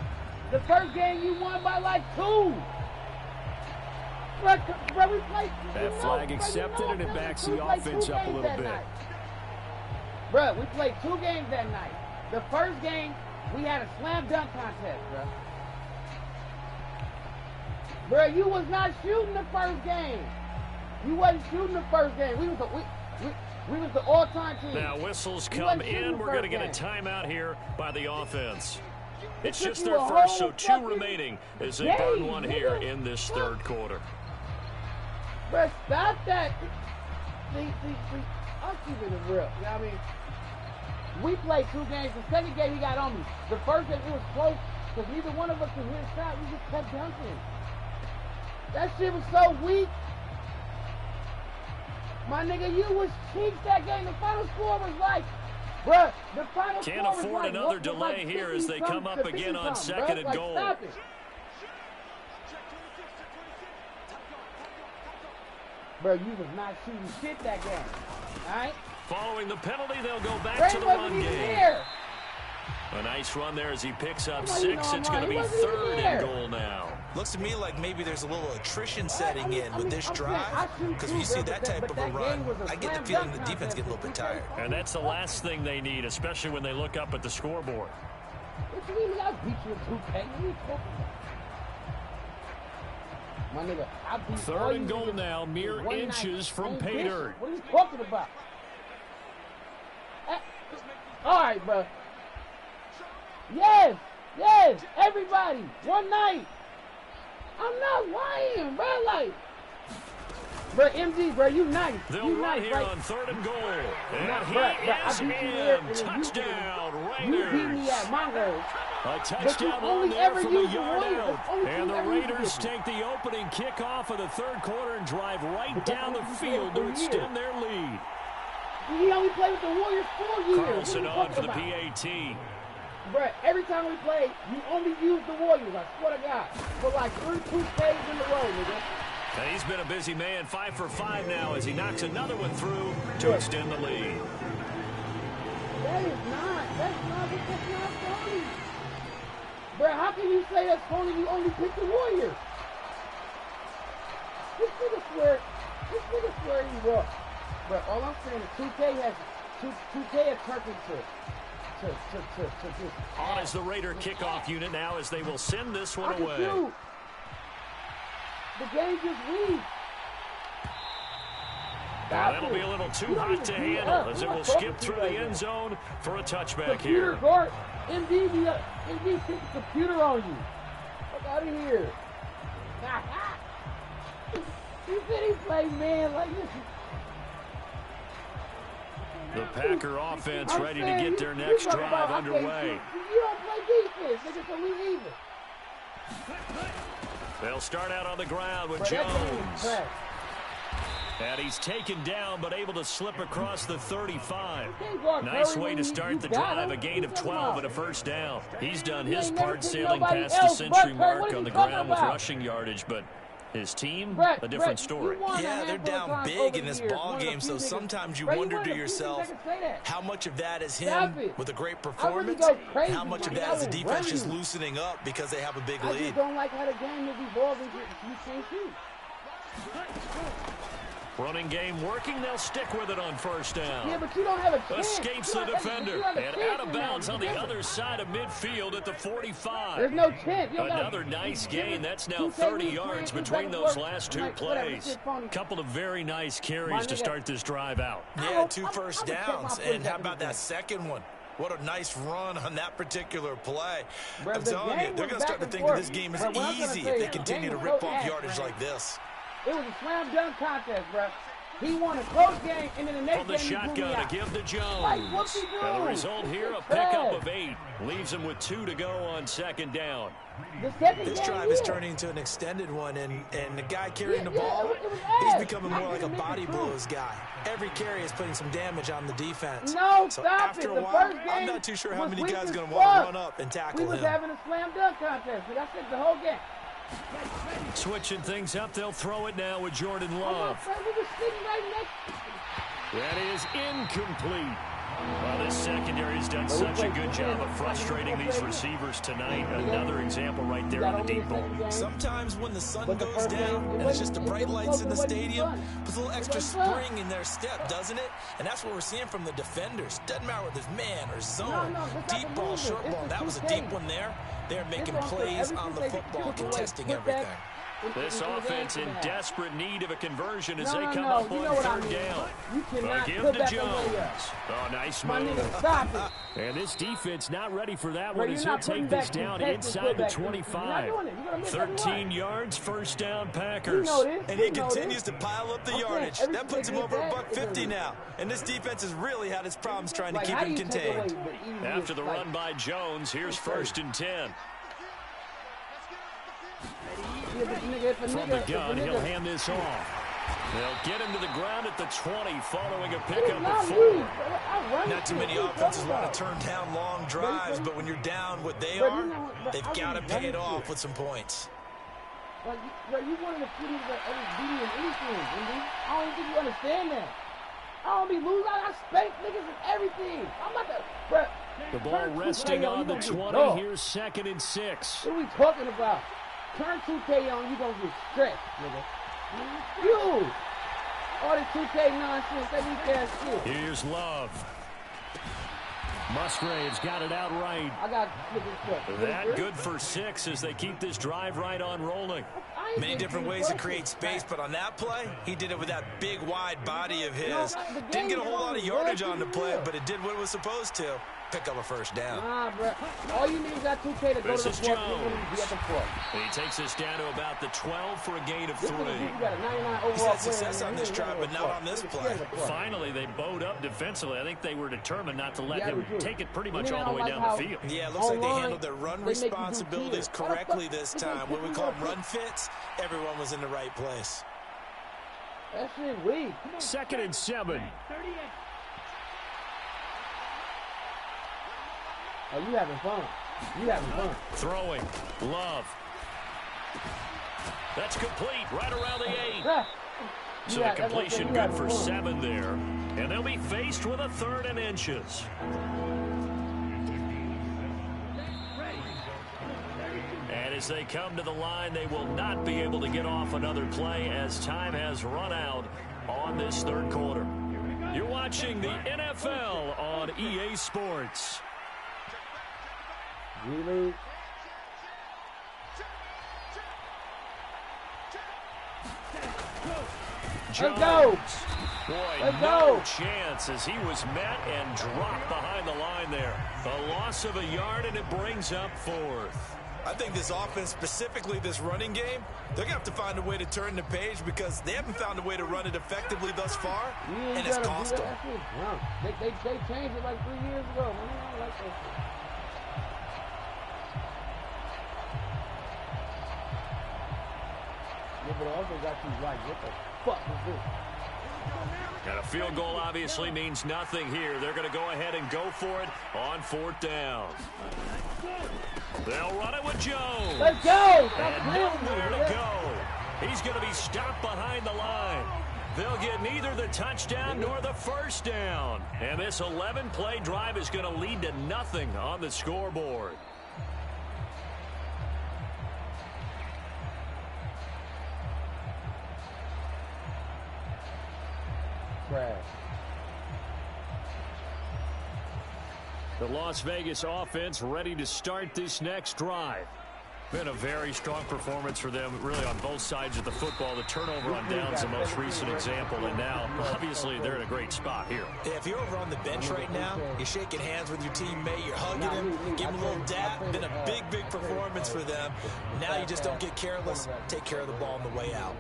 The first game you won by like 2. Bro, we played. That flag accepted, and it backs the offense up a little bit. Bro, we played 2 games that night. The first game, we had a slam dunk contest, bro. Bro, you was not shooting the first game. You wasn't shooting the first game. We was the all-time team. Now whistles come in. We're going to get a timeout here by the offense. It's just their first, so 2 remaining as they burn one here in this 3rd quarter. Bro, stop that. See, I'll keep it real. You know what I mean? We played 2 games. The second game he got on me. The first game it was close. because neither one of us could hit a shot. We just kept dunking. That shit was so weak. My nigga, you was cheeks that game. The final score was like, bruh, the final score was like... Can't afford another delay here as they come up again on second and goal. Stop it. Bro, you was not shooting shit that game. Alright? Following the penalty, they'll go back to the run game. A nice run there as he picks up 6. It's going to be third and goal now. Looks to me like maybe there's a little attrition setting in with this drive. Because when you see that type of a run, I get the feeling the defense gets a little bit tired. And that's the last thing they need, especially when they look up at the scoreboard. What you mean? I beat you in 2K. My nigga, I beat third and goal now, mere inches from pay dirt. What are you talking about? All right, bro. Yes, everybody, one night. I'm not lying, bro. Like, bro, MG, bro, you nice. They'll run here on third and goal. And he is in. Touchdown, Raiders. You beat me at my goal. A touchdown run there from a yard out. And the Raiders take the opening kickoff of the third quarter and drive right down the field to extend their lead. He only played with the Warriors 4 years. Carlson on for the PAT. Bruh, every time we play, you only use the Warriors, I swear to God. For like 3 2Ks in a row, nigga. And he's been a busy man, 5 for 5 now as he knocks another one through to extend the lead. That's not phony. Bruh, how can you say that's phony? You only pick the Warriors. This nigga swear he rough. But all I'm saying is 2K has turned into on is the Raider kickoff unit now as they will send this one away. The game just weak. That'll be a little too hot to handle as it will skip through the end zone for a touchback here. Guard, MD pick the computer on you. Fuck out of here. You said he played man like this. The Packer offense ready to get their next drive underway. You don't play defense, nigga, so we even. They'll start out on the ground with Jones. And he's taken down, but able to slip across the 35. Nice way to start the drive, a gain of 12 and a first down. He's done his part sailing past the century mark on the ground with rushing yardage, but his team, a different story. Yeah, they're down big in this ball game, so sometimes you wonder to yourself how much of that is him with a great performance, and how much of that is the defense just loosening up because they have a big lead. I just don't like how the game is evolving. You can't shoot. Running game working, they'll stick with it on first down. Yeah, but you don't have a chance. Escapes the defender, and out of bounds on the other side of midfield at the 45. There's no chance. Another nice gain. That's now 30 yards between those last two plays. Couple of very nice carries to start this drive out. Yeah, 2 first downs, and how about that second one? What a nice run on that particular play. I'm telling you, they're going to start to think that this game is easy if they continue to rip off yardage like this. It was a slam dunk contest, bro. He won a close game, and then the next from the game shotgun to give to Jones. Like, what's he doing? And the result here, a pickup of 8. Leaves him with 2 to go on second down. This drive is turning into an extended one, and the guy carrying the ball, he's becoming more like a body blows guy. Every carry is putting some damage on the defense. No, so stop after it. a while, I'm not too sure how many guys are going to want to run up and tackle him. We was having a slam dunk contest, but that's it the whole game. Switching things up, they'll throw it now with Jordan Love. That is incomplete. Well, this secondary has done such a good job of frustrating these receivers tonight. Another example right there on the deep ball. Sometimes when the sun goes down and it's just the bright lights in the stadium, puts a little extra spring in their step, doesn't it? And that's what we're seeing from the defenders. Doesn't matter whether it's man or zone, deep ball, short ball. That was a deep one there. They're making plays on the football, contesting everything. This offense in desperate need of a conversion as they come up on third down. Give to Jones. Oh, nice move. And this defense not ready for that one as he'll take this down inside the 25. 13 yards, first down, Packers. And he continues to pile up the yardage. That puts him over $150 now. And this defense has really had its problems trying to keep him contained. After the run by Jones, here's 1st and 10. From the gun, he'll hand this off. They'll get him to the ground at the 20 following a pickup of 4. Not too many offenses want to turn down long drives, but when you're down what they are, they've got to pay it off with some points. Like, you one of the cities that ever beat me in anything, Indy. I don't think you understand that. I don't be losing. I spank niggas and everything. I'm not that, bro. The ball resting on the 20. Here's 2nd and 6. What are we talking about? Turn 2K on, you gonna get stressed, nigga. You! All the 2K nonsense, that weak ass shit. Here's Love. Musgraves got it out right. I got niggas. That good for 6 as they keep this drive right on rolling. Many different ways to create space, but on that play, he did it with that big, wide body of his. Didn't get a whole lot of yardage on the play, but it did what it was supposed to. Pick up a first down. Nah, bro. All you need is that 2K to go to the fourth. Be at the fourth. And he takes this down to about the 12 for a gain of 3. He's had success on this drive, but not on this play. Finally, they bowed up defensively. I think they were determined not to let him take it pretty much all the way down the field. Yeah, it looks like they handled their run responsibilities correctly this time. What we call run fits, everyone was in the right place. That shit weak. 2nd and 7. Oh, you having fun. You having fun. Throwing. Love. That's complete. Right around the 8. So the completion good for 7 there. And they'll be faced with a 3rd and inches. And as they come to the line, they will not be able to get off another play as time has run out on this 3rd quarter. You're watching the NFL on EA Sports. Really? Jones. Boy, no chance as he was met and dropped behind the line there. A loss of a yard, and it brings up 4th. I think this offense, specifically this running game, they're going to have to find a way to turn the page because they haven't found a way to run it effectively thus far, and it's cost them. They changed it like 3 years ago, man. I don't like that shit. Yeah, but also got you right. What the fuck is this? And a field goal obviously means nothing here. They're going to go ahead and go for it on 4th down. They'll run it with Jones. Let's go. And nowhere to go. He's going to be stopped behind the line. They'll get neither the touchdown nor the first down. And this 11-play drive is going to lead to nothing on the scoreboard. The Las Vegas offense ready to start this next drive. Been a very strong performance for them, really, on both sides of the football. The turnover on downs, the most recent example, and now, obviously, they're in a great spot here. Yeah, if you're over on the bench right now, you're shaking hands with your teammate, you're hugging him, give him a little dap. Been a big, big performance for them. Now you just don't get careless. Take care of the ball on the way out.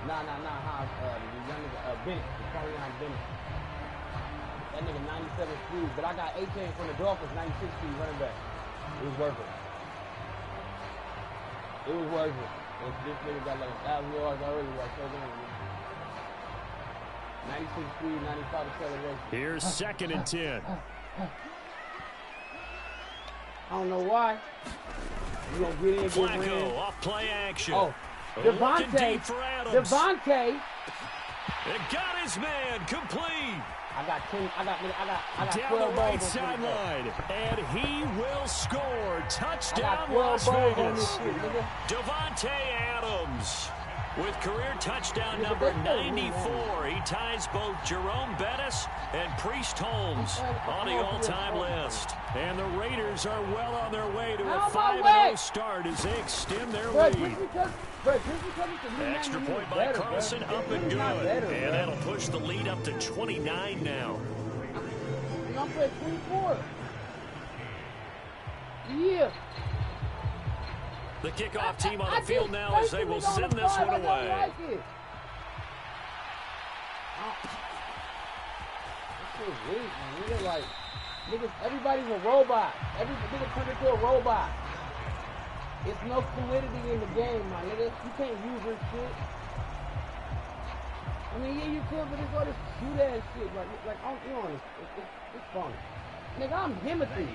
The young nigga, Bennett, Bennett. That nigga 97 speed, but I got 18 from the Dolphins, 96 speed running back. It was worth it. It was worth it. If this nigga got like 1,000 yards already, like so damn. 96 speed, 95 acceleration. Here's 2nd and 10. I don't know why. You gonna get in, Flacco off play action. Oh, Devontae. It got his man complete. I got 12 down the right sideline, and he will score. Touchdown, Las Vegas. Davante Adams with career touchdown number 94. He ties both Jerome Bettis and Priest Holmes on the all-time list. And the Raiders are well on their way to a 5-0 start as they extend their lead. Extra point by Carlson, up and good. And that'll push the lead up to 29 now. I'm playing 24. Yeah. The kickoff team on the field now as they will send this one away. Niggas, everybody's a robot. Every nigga turned into a robot. It's no fluidity in the game, my nigga. You can't use this shit. I mean, yeah, you could, but it's all this shoot-ass shit. It's fun. Nigga, I'm Timothy.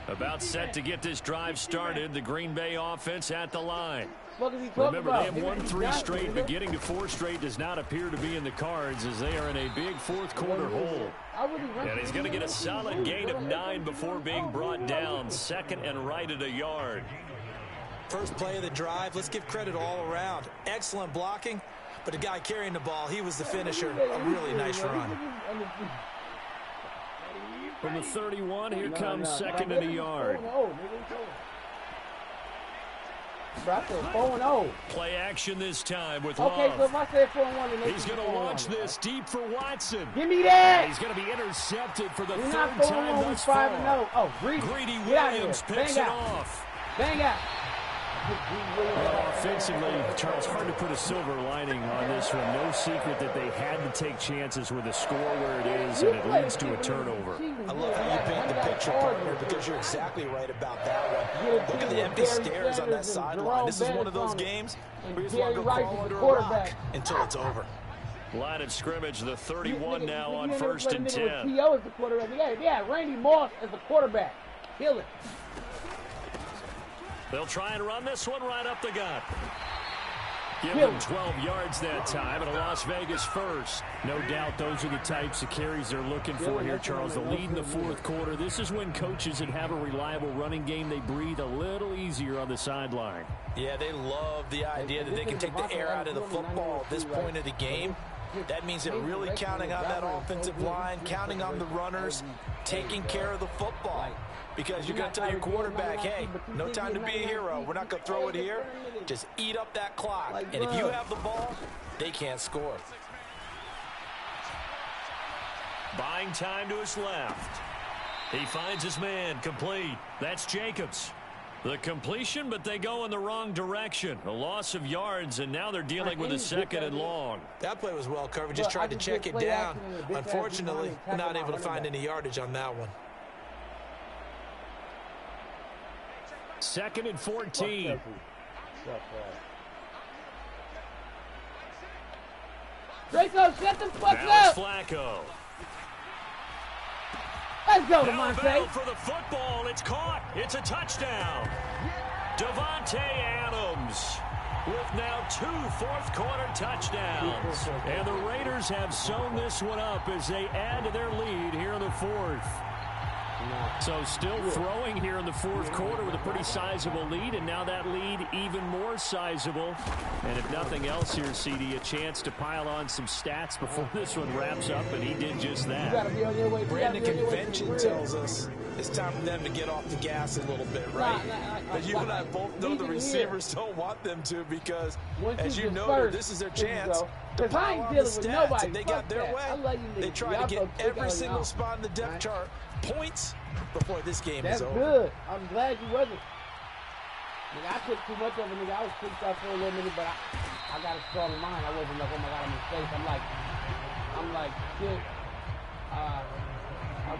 About set to get this drive started. The Green Bay offense at the line. What is he talking Remember, about? they have won 3 straight, but getting to 4 straight does not appear to be in the cards as they are in a big fourth-quarter hole. And he's going to get a solid gain of 9 before being brought down. Second and right at a yard. First play of the drive. Let's give credit all around. Excellent blocking, but the guy carrying the ball, he was the finisher. A really nice run. From the 31, here comes second and a yard. Bro, I said 4-0. Play action this time with Okay, Love. so if I said 4-1, then He's going to launch this deep for Watson. Give me that. He's going to be intercepted for the We're third not time 4-1, thus 5-0. far. Oh, Greedy. Williams picks it off. Bang out. Well, offensively, Charles, hard to put a silver lining on this one. No secret that they had to take chances with a score where it is, and it leads to a turnover. I love how you paint the picture, partner, because you're exactly right about that one. Look at the empty stairs on that sideline. This is one of those games where you just want to go crawl under a rock until it's over. Line of scrimmage, the 31 now on 1st and 10. T.O. is the quarterback. Yeah, Randy Moss is the quarterback. Kill it. They'll try and run this one right up the gut. Give them 12 yards that time, and a Las Vegas first. No doubt those are the types of carries they're looking for here, Charles. The lead in the fourth quarter. This is when coaches that have a reliable running game, they breathe a little easier on the sideline. Yeah, they love the idea that they can take the air out of the football at this point of the game. That means they're really counting on that offensive line, counting on the runners, taking care of the football. Because you're going to tell your quarterback, hey, no time to be a hero. We're not going to throw it here. Just eat up that clock. And if you have the ball, they can't score. Buying time to his left. He finds his man, complete. That's Jacobs. The completion, but they go in the wrong direction. A loss of yards, and now they're dealing with a second and long. That play was well covered. Just tried to check it down. Unfortunately, we're not able to find any yardage on that one. 2nd and 14. Draco, shut the fuck Now up. it's Flacco. Let's go, Devontae. DeMonte. For the football, it's caught. It's a touchdown. Devontae Adams with now 2 fourth-quarter touchdowns. And the Raiders have sewn this one up as they add to their lead here in the fourth. So still throwing here in the fourth quarter with a pretty sizable lead, and now that lead even more sizable. And if nothing else here, CD, a chance to pile on some stats before this one wraps up, and he did just that. Brandon, convention tells us it's time for them to get off the gas a little bit, right? But you and I both know the receivers don't want them to because, as you know, this is their chance to pile on the stats. If they got their way, they try to get every single spot in the depth chart points before this game is over. That's good. I'm glad you wasn't. Nigga, I took too much of it, nigga. I was freaked out for a little minute, but I got a strong mind. I wasn't like, oh my God, I'm in space. I'm like, shit. I'm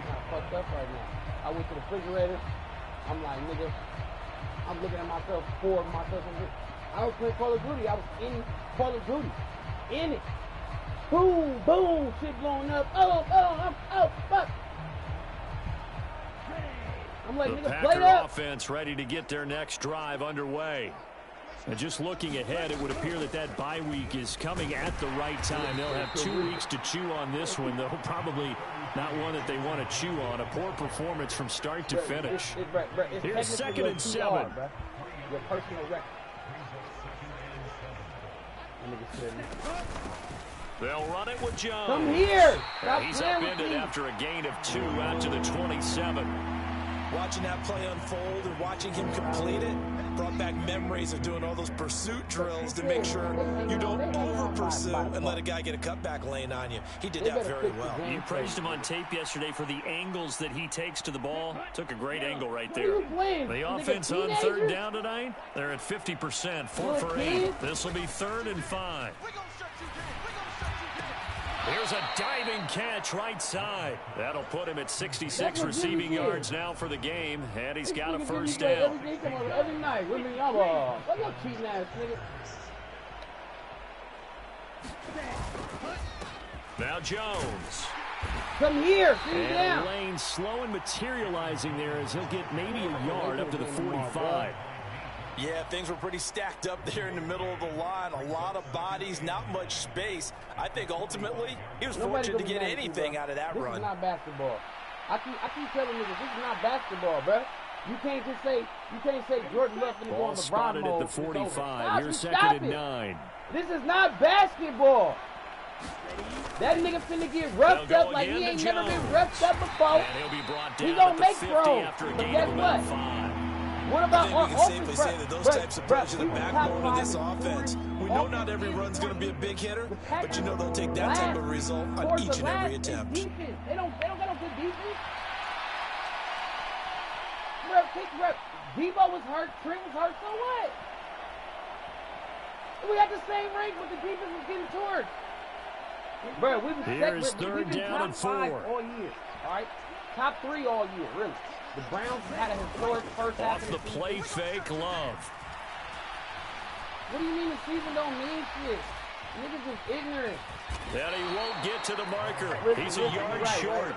kind of fucked up right now. I went to the refrigerator. I'm like, nigga, I'm looking at myself, I was playing Call of Duty. I was in Call of Duty. In it. Boom, boom, shit blowing up. Oh, fuck. I'm like, the nigga, Packer up. Offense ready to get their next drive underway. And just looking ahead, it would appear that bye week is coming at the right time. They'll have 2 weeks to chew on this one, though probably not one that they want to chew on. A poor performance from start to finish. Here's 2nd and 7. Your personal record. They'll run it with Jones. Come here. He's upended after a gain of 2 out to the 27. Watching that play unfold and watching him complete it brought back memories of doing all those pursuit drills to make sure you don't over-pursue and let a guy get a cutback lane on you. He did that very well. You praised him on tape yesterday for the angles that he takes to the ball. Took a great angle right there. The offense on 3rd down tonight, they're at 50%, 4 for 8. This will be 3rd and 5. Here Here's a diving catch right side. That'll put him at 66 receiving yards now for the game, and he's got a first down. Every night, women, y'all, what y'all cheating ass nigga? Now Jones. Come here, sit and down. Lane slow and materializing there as he'll get maybe a yard up to the 45. Yeah, things were pretty stacked up there in the middle of the line. A lot of bodies, not much space. I think ultimately he was fortunate to get anything out of that run. This is not basketball. I keep telling niggas, this is not basketball, bro. You can't say Jordan Love finna go on the spotted at the 45. Here's second and 9. This is not basketball. That nigga finna get roughed up like he ain't never been roughed up before. And he'll be brought down he gonna make 50 throws. after a But gain guess of what? about 5. What about I think we can safely say that those types of plays are the he was backbone of this top 5 offense. We know not every run's going to be a big hitter, but you know they'll take that type of result on each and every attempt. Defense. They don't got no good defense. Debo was hurt, Trent was hurt, so what? We had the same range, but the defense was getting towards. Bro, we was Here's third down and 4 all year. All right, top 3 all year, really. The Browns had a historic first half. Off the play fake, Love. What do you mean the season don't mean shit? Niggas is ignorant. And he won't get to the marker. He's a yard short.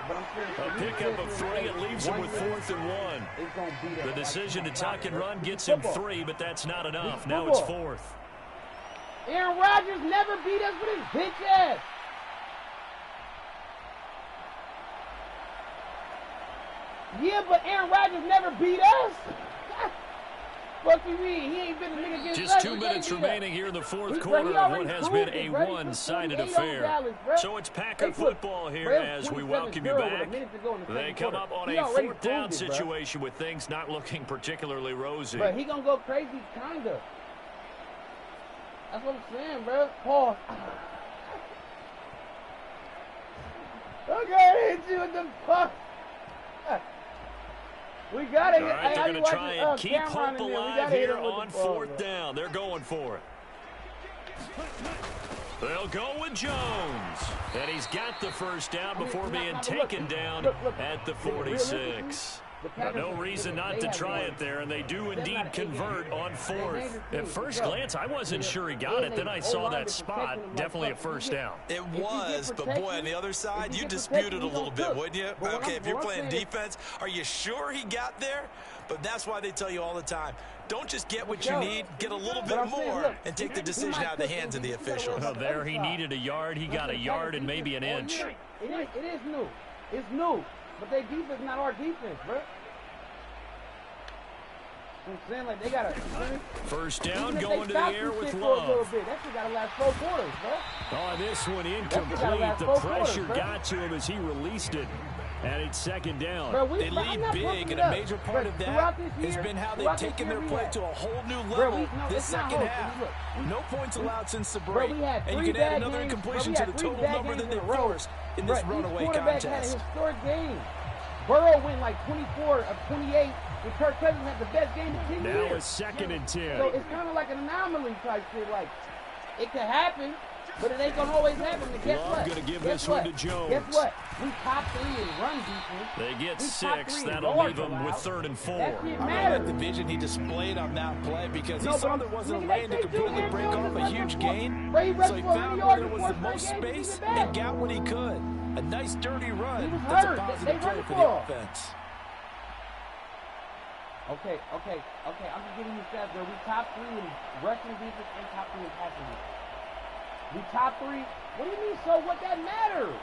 A pickup of 3. It leaves him with 4th and 1. The decision to tuck and run gets him 3, but that's not enough. Now it's 4th. Aaron Rodgers never beat us with his bitch ass. Yeah, but Aaron Rodgers never beat us. What you mean? He ain't been a nigga against us. Just 2 minutes remaining here in the 4th quarter of what has been a one-sided affair. So it's Packer football here as we welcome you back. They come up on a 4th down situation with things not looking particularly rosy. But he gonna go crazy, kinda. That's what I'm saying, bro. Pause. Okay, hit you with the fuck. We got it. All right, they're going to try and keep hope alive here on 4th down. They're going for it. They'll go with Jones. And he's got the first down before being taken down at the 46. No reason not to try it there, and they do indeed convert on 4th. At first glance, I wasn't sure he got it. Then I saw that spot. Definitely a first down. It was, but boy, on the other side, you dispute it a little bit, wouldn't you? Okay, if you're playing defense, are you sure he got there? But that's why they tell you all the time, don't just get what you need, get a little bit more, and take the decision out of the hands of the officials. Well, there he needed a yard. He got a yard and maybe an inch. It is new. It's new. But their defense not our defense, bro. I'm saying, like, they got to... First down, going to the air with Love. That shit got to last 4 quarters, bro. Oh, this one incomplete. The pressure got to him as he released it. And it's second down. Bro, they lead big, and a major part of that has been how they've taken their play to a whole new level this second half. No points allowed since the break, and you can add another incompletion to the total number that they forced in this runaway contest. Had a historic game. Burrow went like 24 of 28, and Kirk Cousins had the best game in 10 years. Now it's 2nd and 10. So it's kind of like an anomaly type shit. Like, it could happen, but it ain't going to always happen. And guess what? Going to give this one to Jones. Guess what? We top 3 in run defense. They get 6. That'll leave them with 3rd and 4. That shit I matters. love that the vision he displayed on that play because he saw there wasn't a lane to completely break off a huge gain. So he found where there was the most space and got what he could. A nice dirty run. That's a positive play for the offense. Okay. I'm just giving you stats, bro. We top 3 in rushing defense and top 3 in passing defense. We top 3. What do you mean? So what? That matters.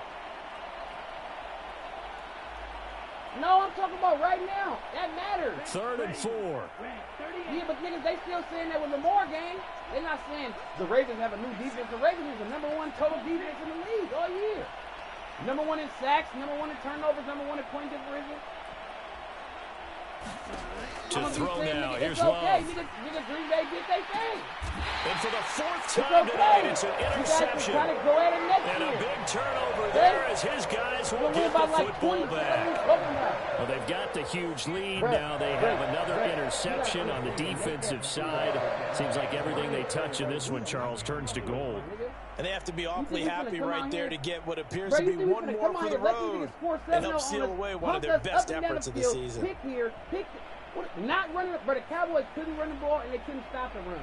No, I'm talking about right now. That matters. 3rd and 4. Yeah, but niggas, they still saying that with Lamar game. They're not saying the Ravens have a new defense. The Ravens is the #1 total defense in the league all year. #1 in sacks, #1 in turnovers, #1 in point differential. To throw now, here's Love. Love. Nigga, Green Bay did they thing. And for the 4th time tonight, it's an interception. And a big turnover there as his guys will get the football back. Well, they've got the huge lead now. They have another interception on the defensive side. Seems like everything they touch in this one, Charles, turns to gold. And they have to be awfully happy right there to get what appears Bro, to be one more for the road and help seal away one of their best efforts of the season. Pick here, pick. Not running, but the Cowboys couldn't run the ball and they couldn't stop the run.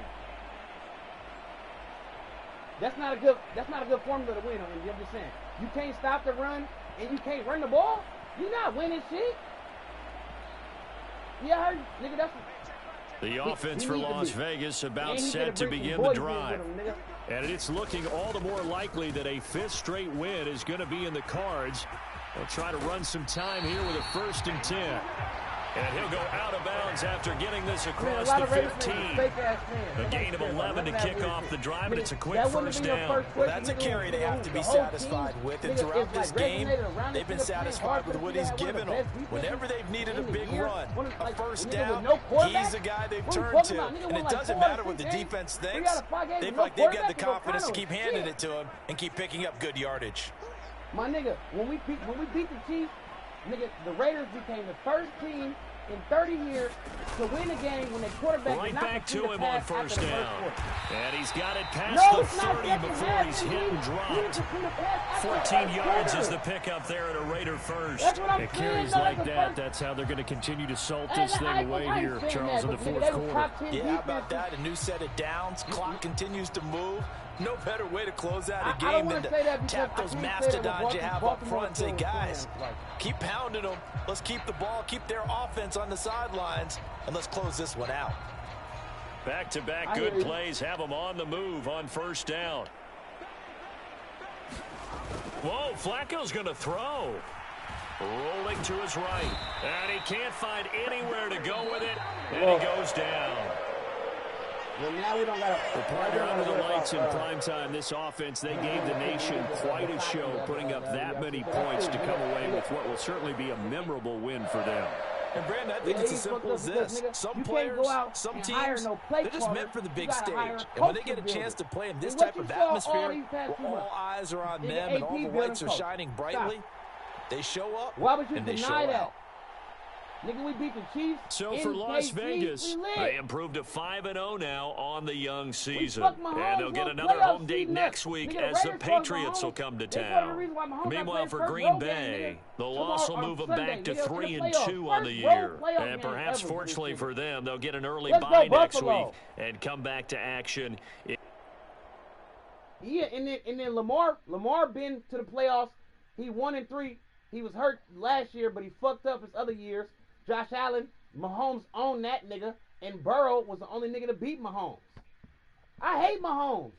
That's not a good formula to win on. I'm just saying, you can't stop the run and you can't run the ball. You're not winning shit. Yeah, I heard, nigga. That's. The offense for Las Vegas about set to begin the drive. And it's looking all the more likely that a fifth straight win is going to be in the cards. They'll try to run some time here with a 1st and 10. And he'll go out of bounds after getting this across the 15. A gain of 11 to kick off the drive, and it's a quick 1st down. Well, that's a carry they have to be satisfied with. And throughout this game, they've been satisfied with what he's given them. Whenever they've needed a big run, a 1st down, he's the guy they've turned to. And it doesn't matter what the defense thinks. They've got the confidence to keep handing it to him and keep picking up good yardage. My nigga, when we beat the Chiefs, nigga, the Raiders became the first team in 30 years to win a game when they quarterback right back to him on 1st down. And he's got it past the 30 before he's hit and dropped. 14 yards is the pickup there at a Raider first. It carries like that. That's how they're going to continue to salt this thing away here, Charles, in the 4th quarter. Yeah, how about that? A new set of downs. Clock continues to move. No better way to close out a game than to tap those mastodons you have up front and say, guys, keep pounding them. Let's keep the ball, keep their offense on the sidelines, and let's close this one out. Back-to-back good plays have them on the move on 1st down. Whoa, Flacco's going to throw. Rolling to his right. And he can't find anywhere to go with it, and he goes down. Well, now we don't got the partner under the lights in prime time. This offense, they gave the nation quite a show, putting up that many points to come away with what will certainly be a memorable win for them. And Brandon, I think it's as simple as this. Some players, some teams, they're just meant for the big stage. And when they get a chance to play in this type of atmosphere, where all eyes are on them and all the lights are shining brightly, they show up and they show out. Nigga, we beat the Chiefs. So for Las Vegas, they improved to 5-0 now on the young season. And they'll get another home date next week as the Patriots will come to town. Meanwhile, for Green Bay, the loss will move them back to 3-2 on the year. And perhaps fortunately for them, they'll get an early bye next week and come back to action. Yeah, and then Lamar been to the playoffs. He 1-3. He was hurt last year, but he fucked up his other years. Josh Allen, Mahomes owned that nigga, and Burrow was the only nigga to beat Mahomes. I hate Mahomes.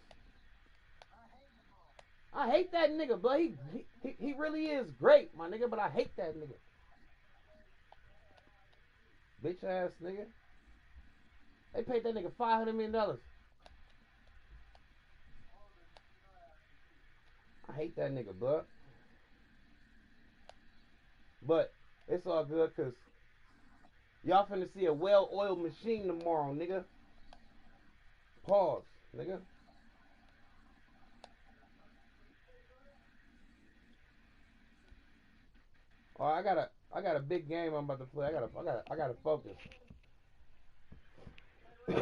I hate that nigga, but he really is great, my nigga, but I hate that nigga. Bitch ass nigga. They paid that nigga $500 million. I hate that nigga, bud. But it's all good, because y'all finna see a well-oiled machine tomorrow, nigga. Pause, nigga. Oh, I got a big game I'm about to play. I gotta focus. I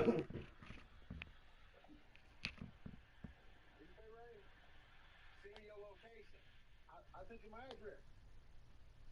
sent you my address.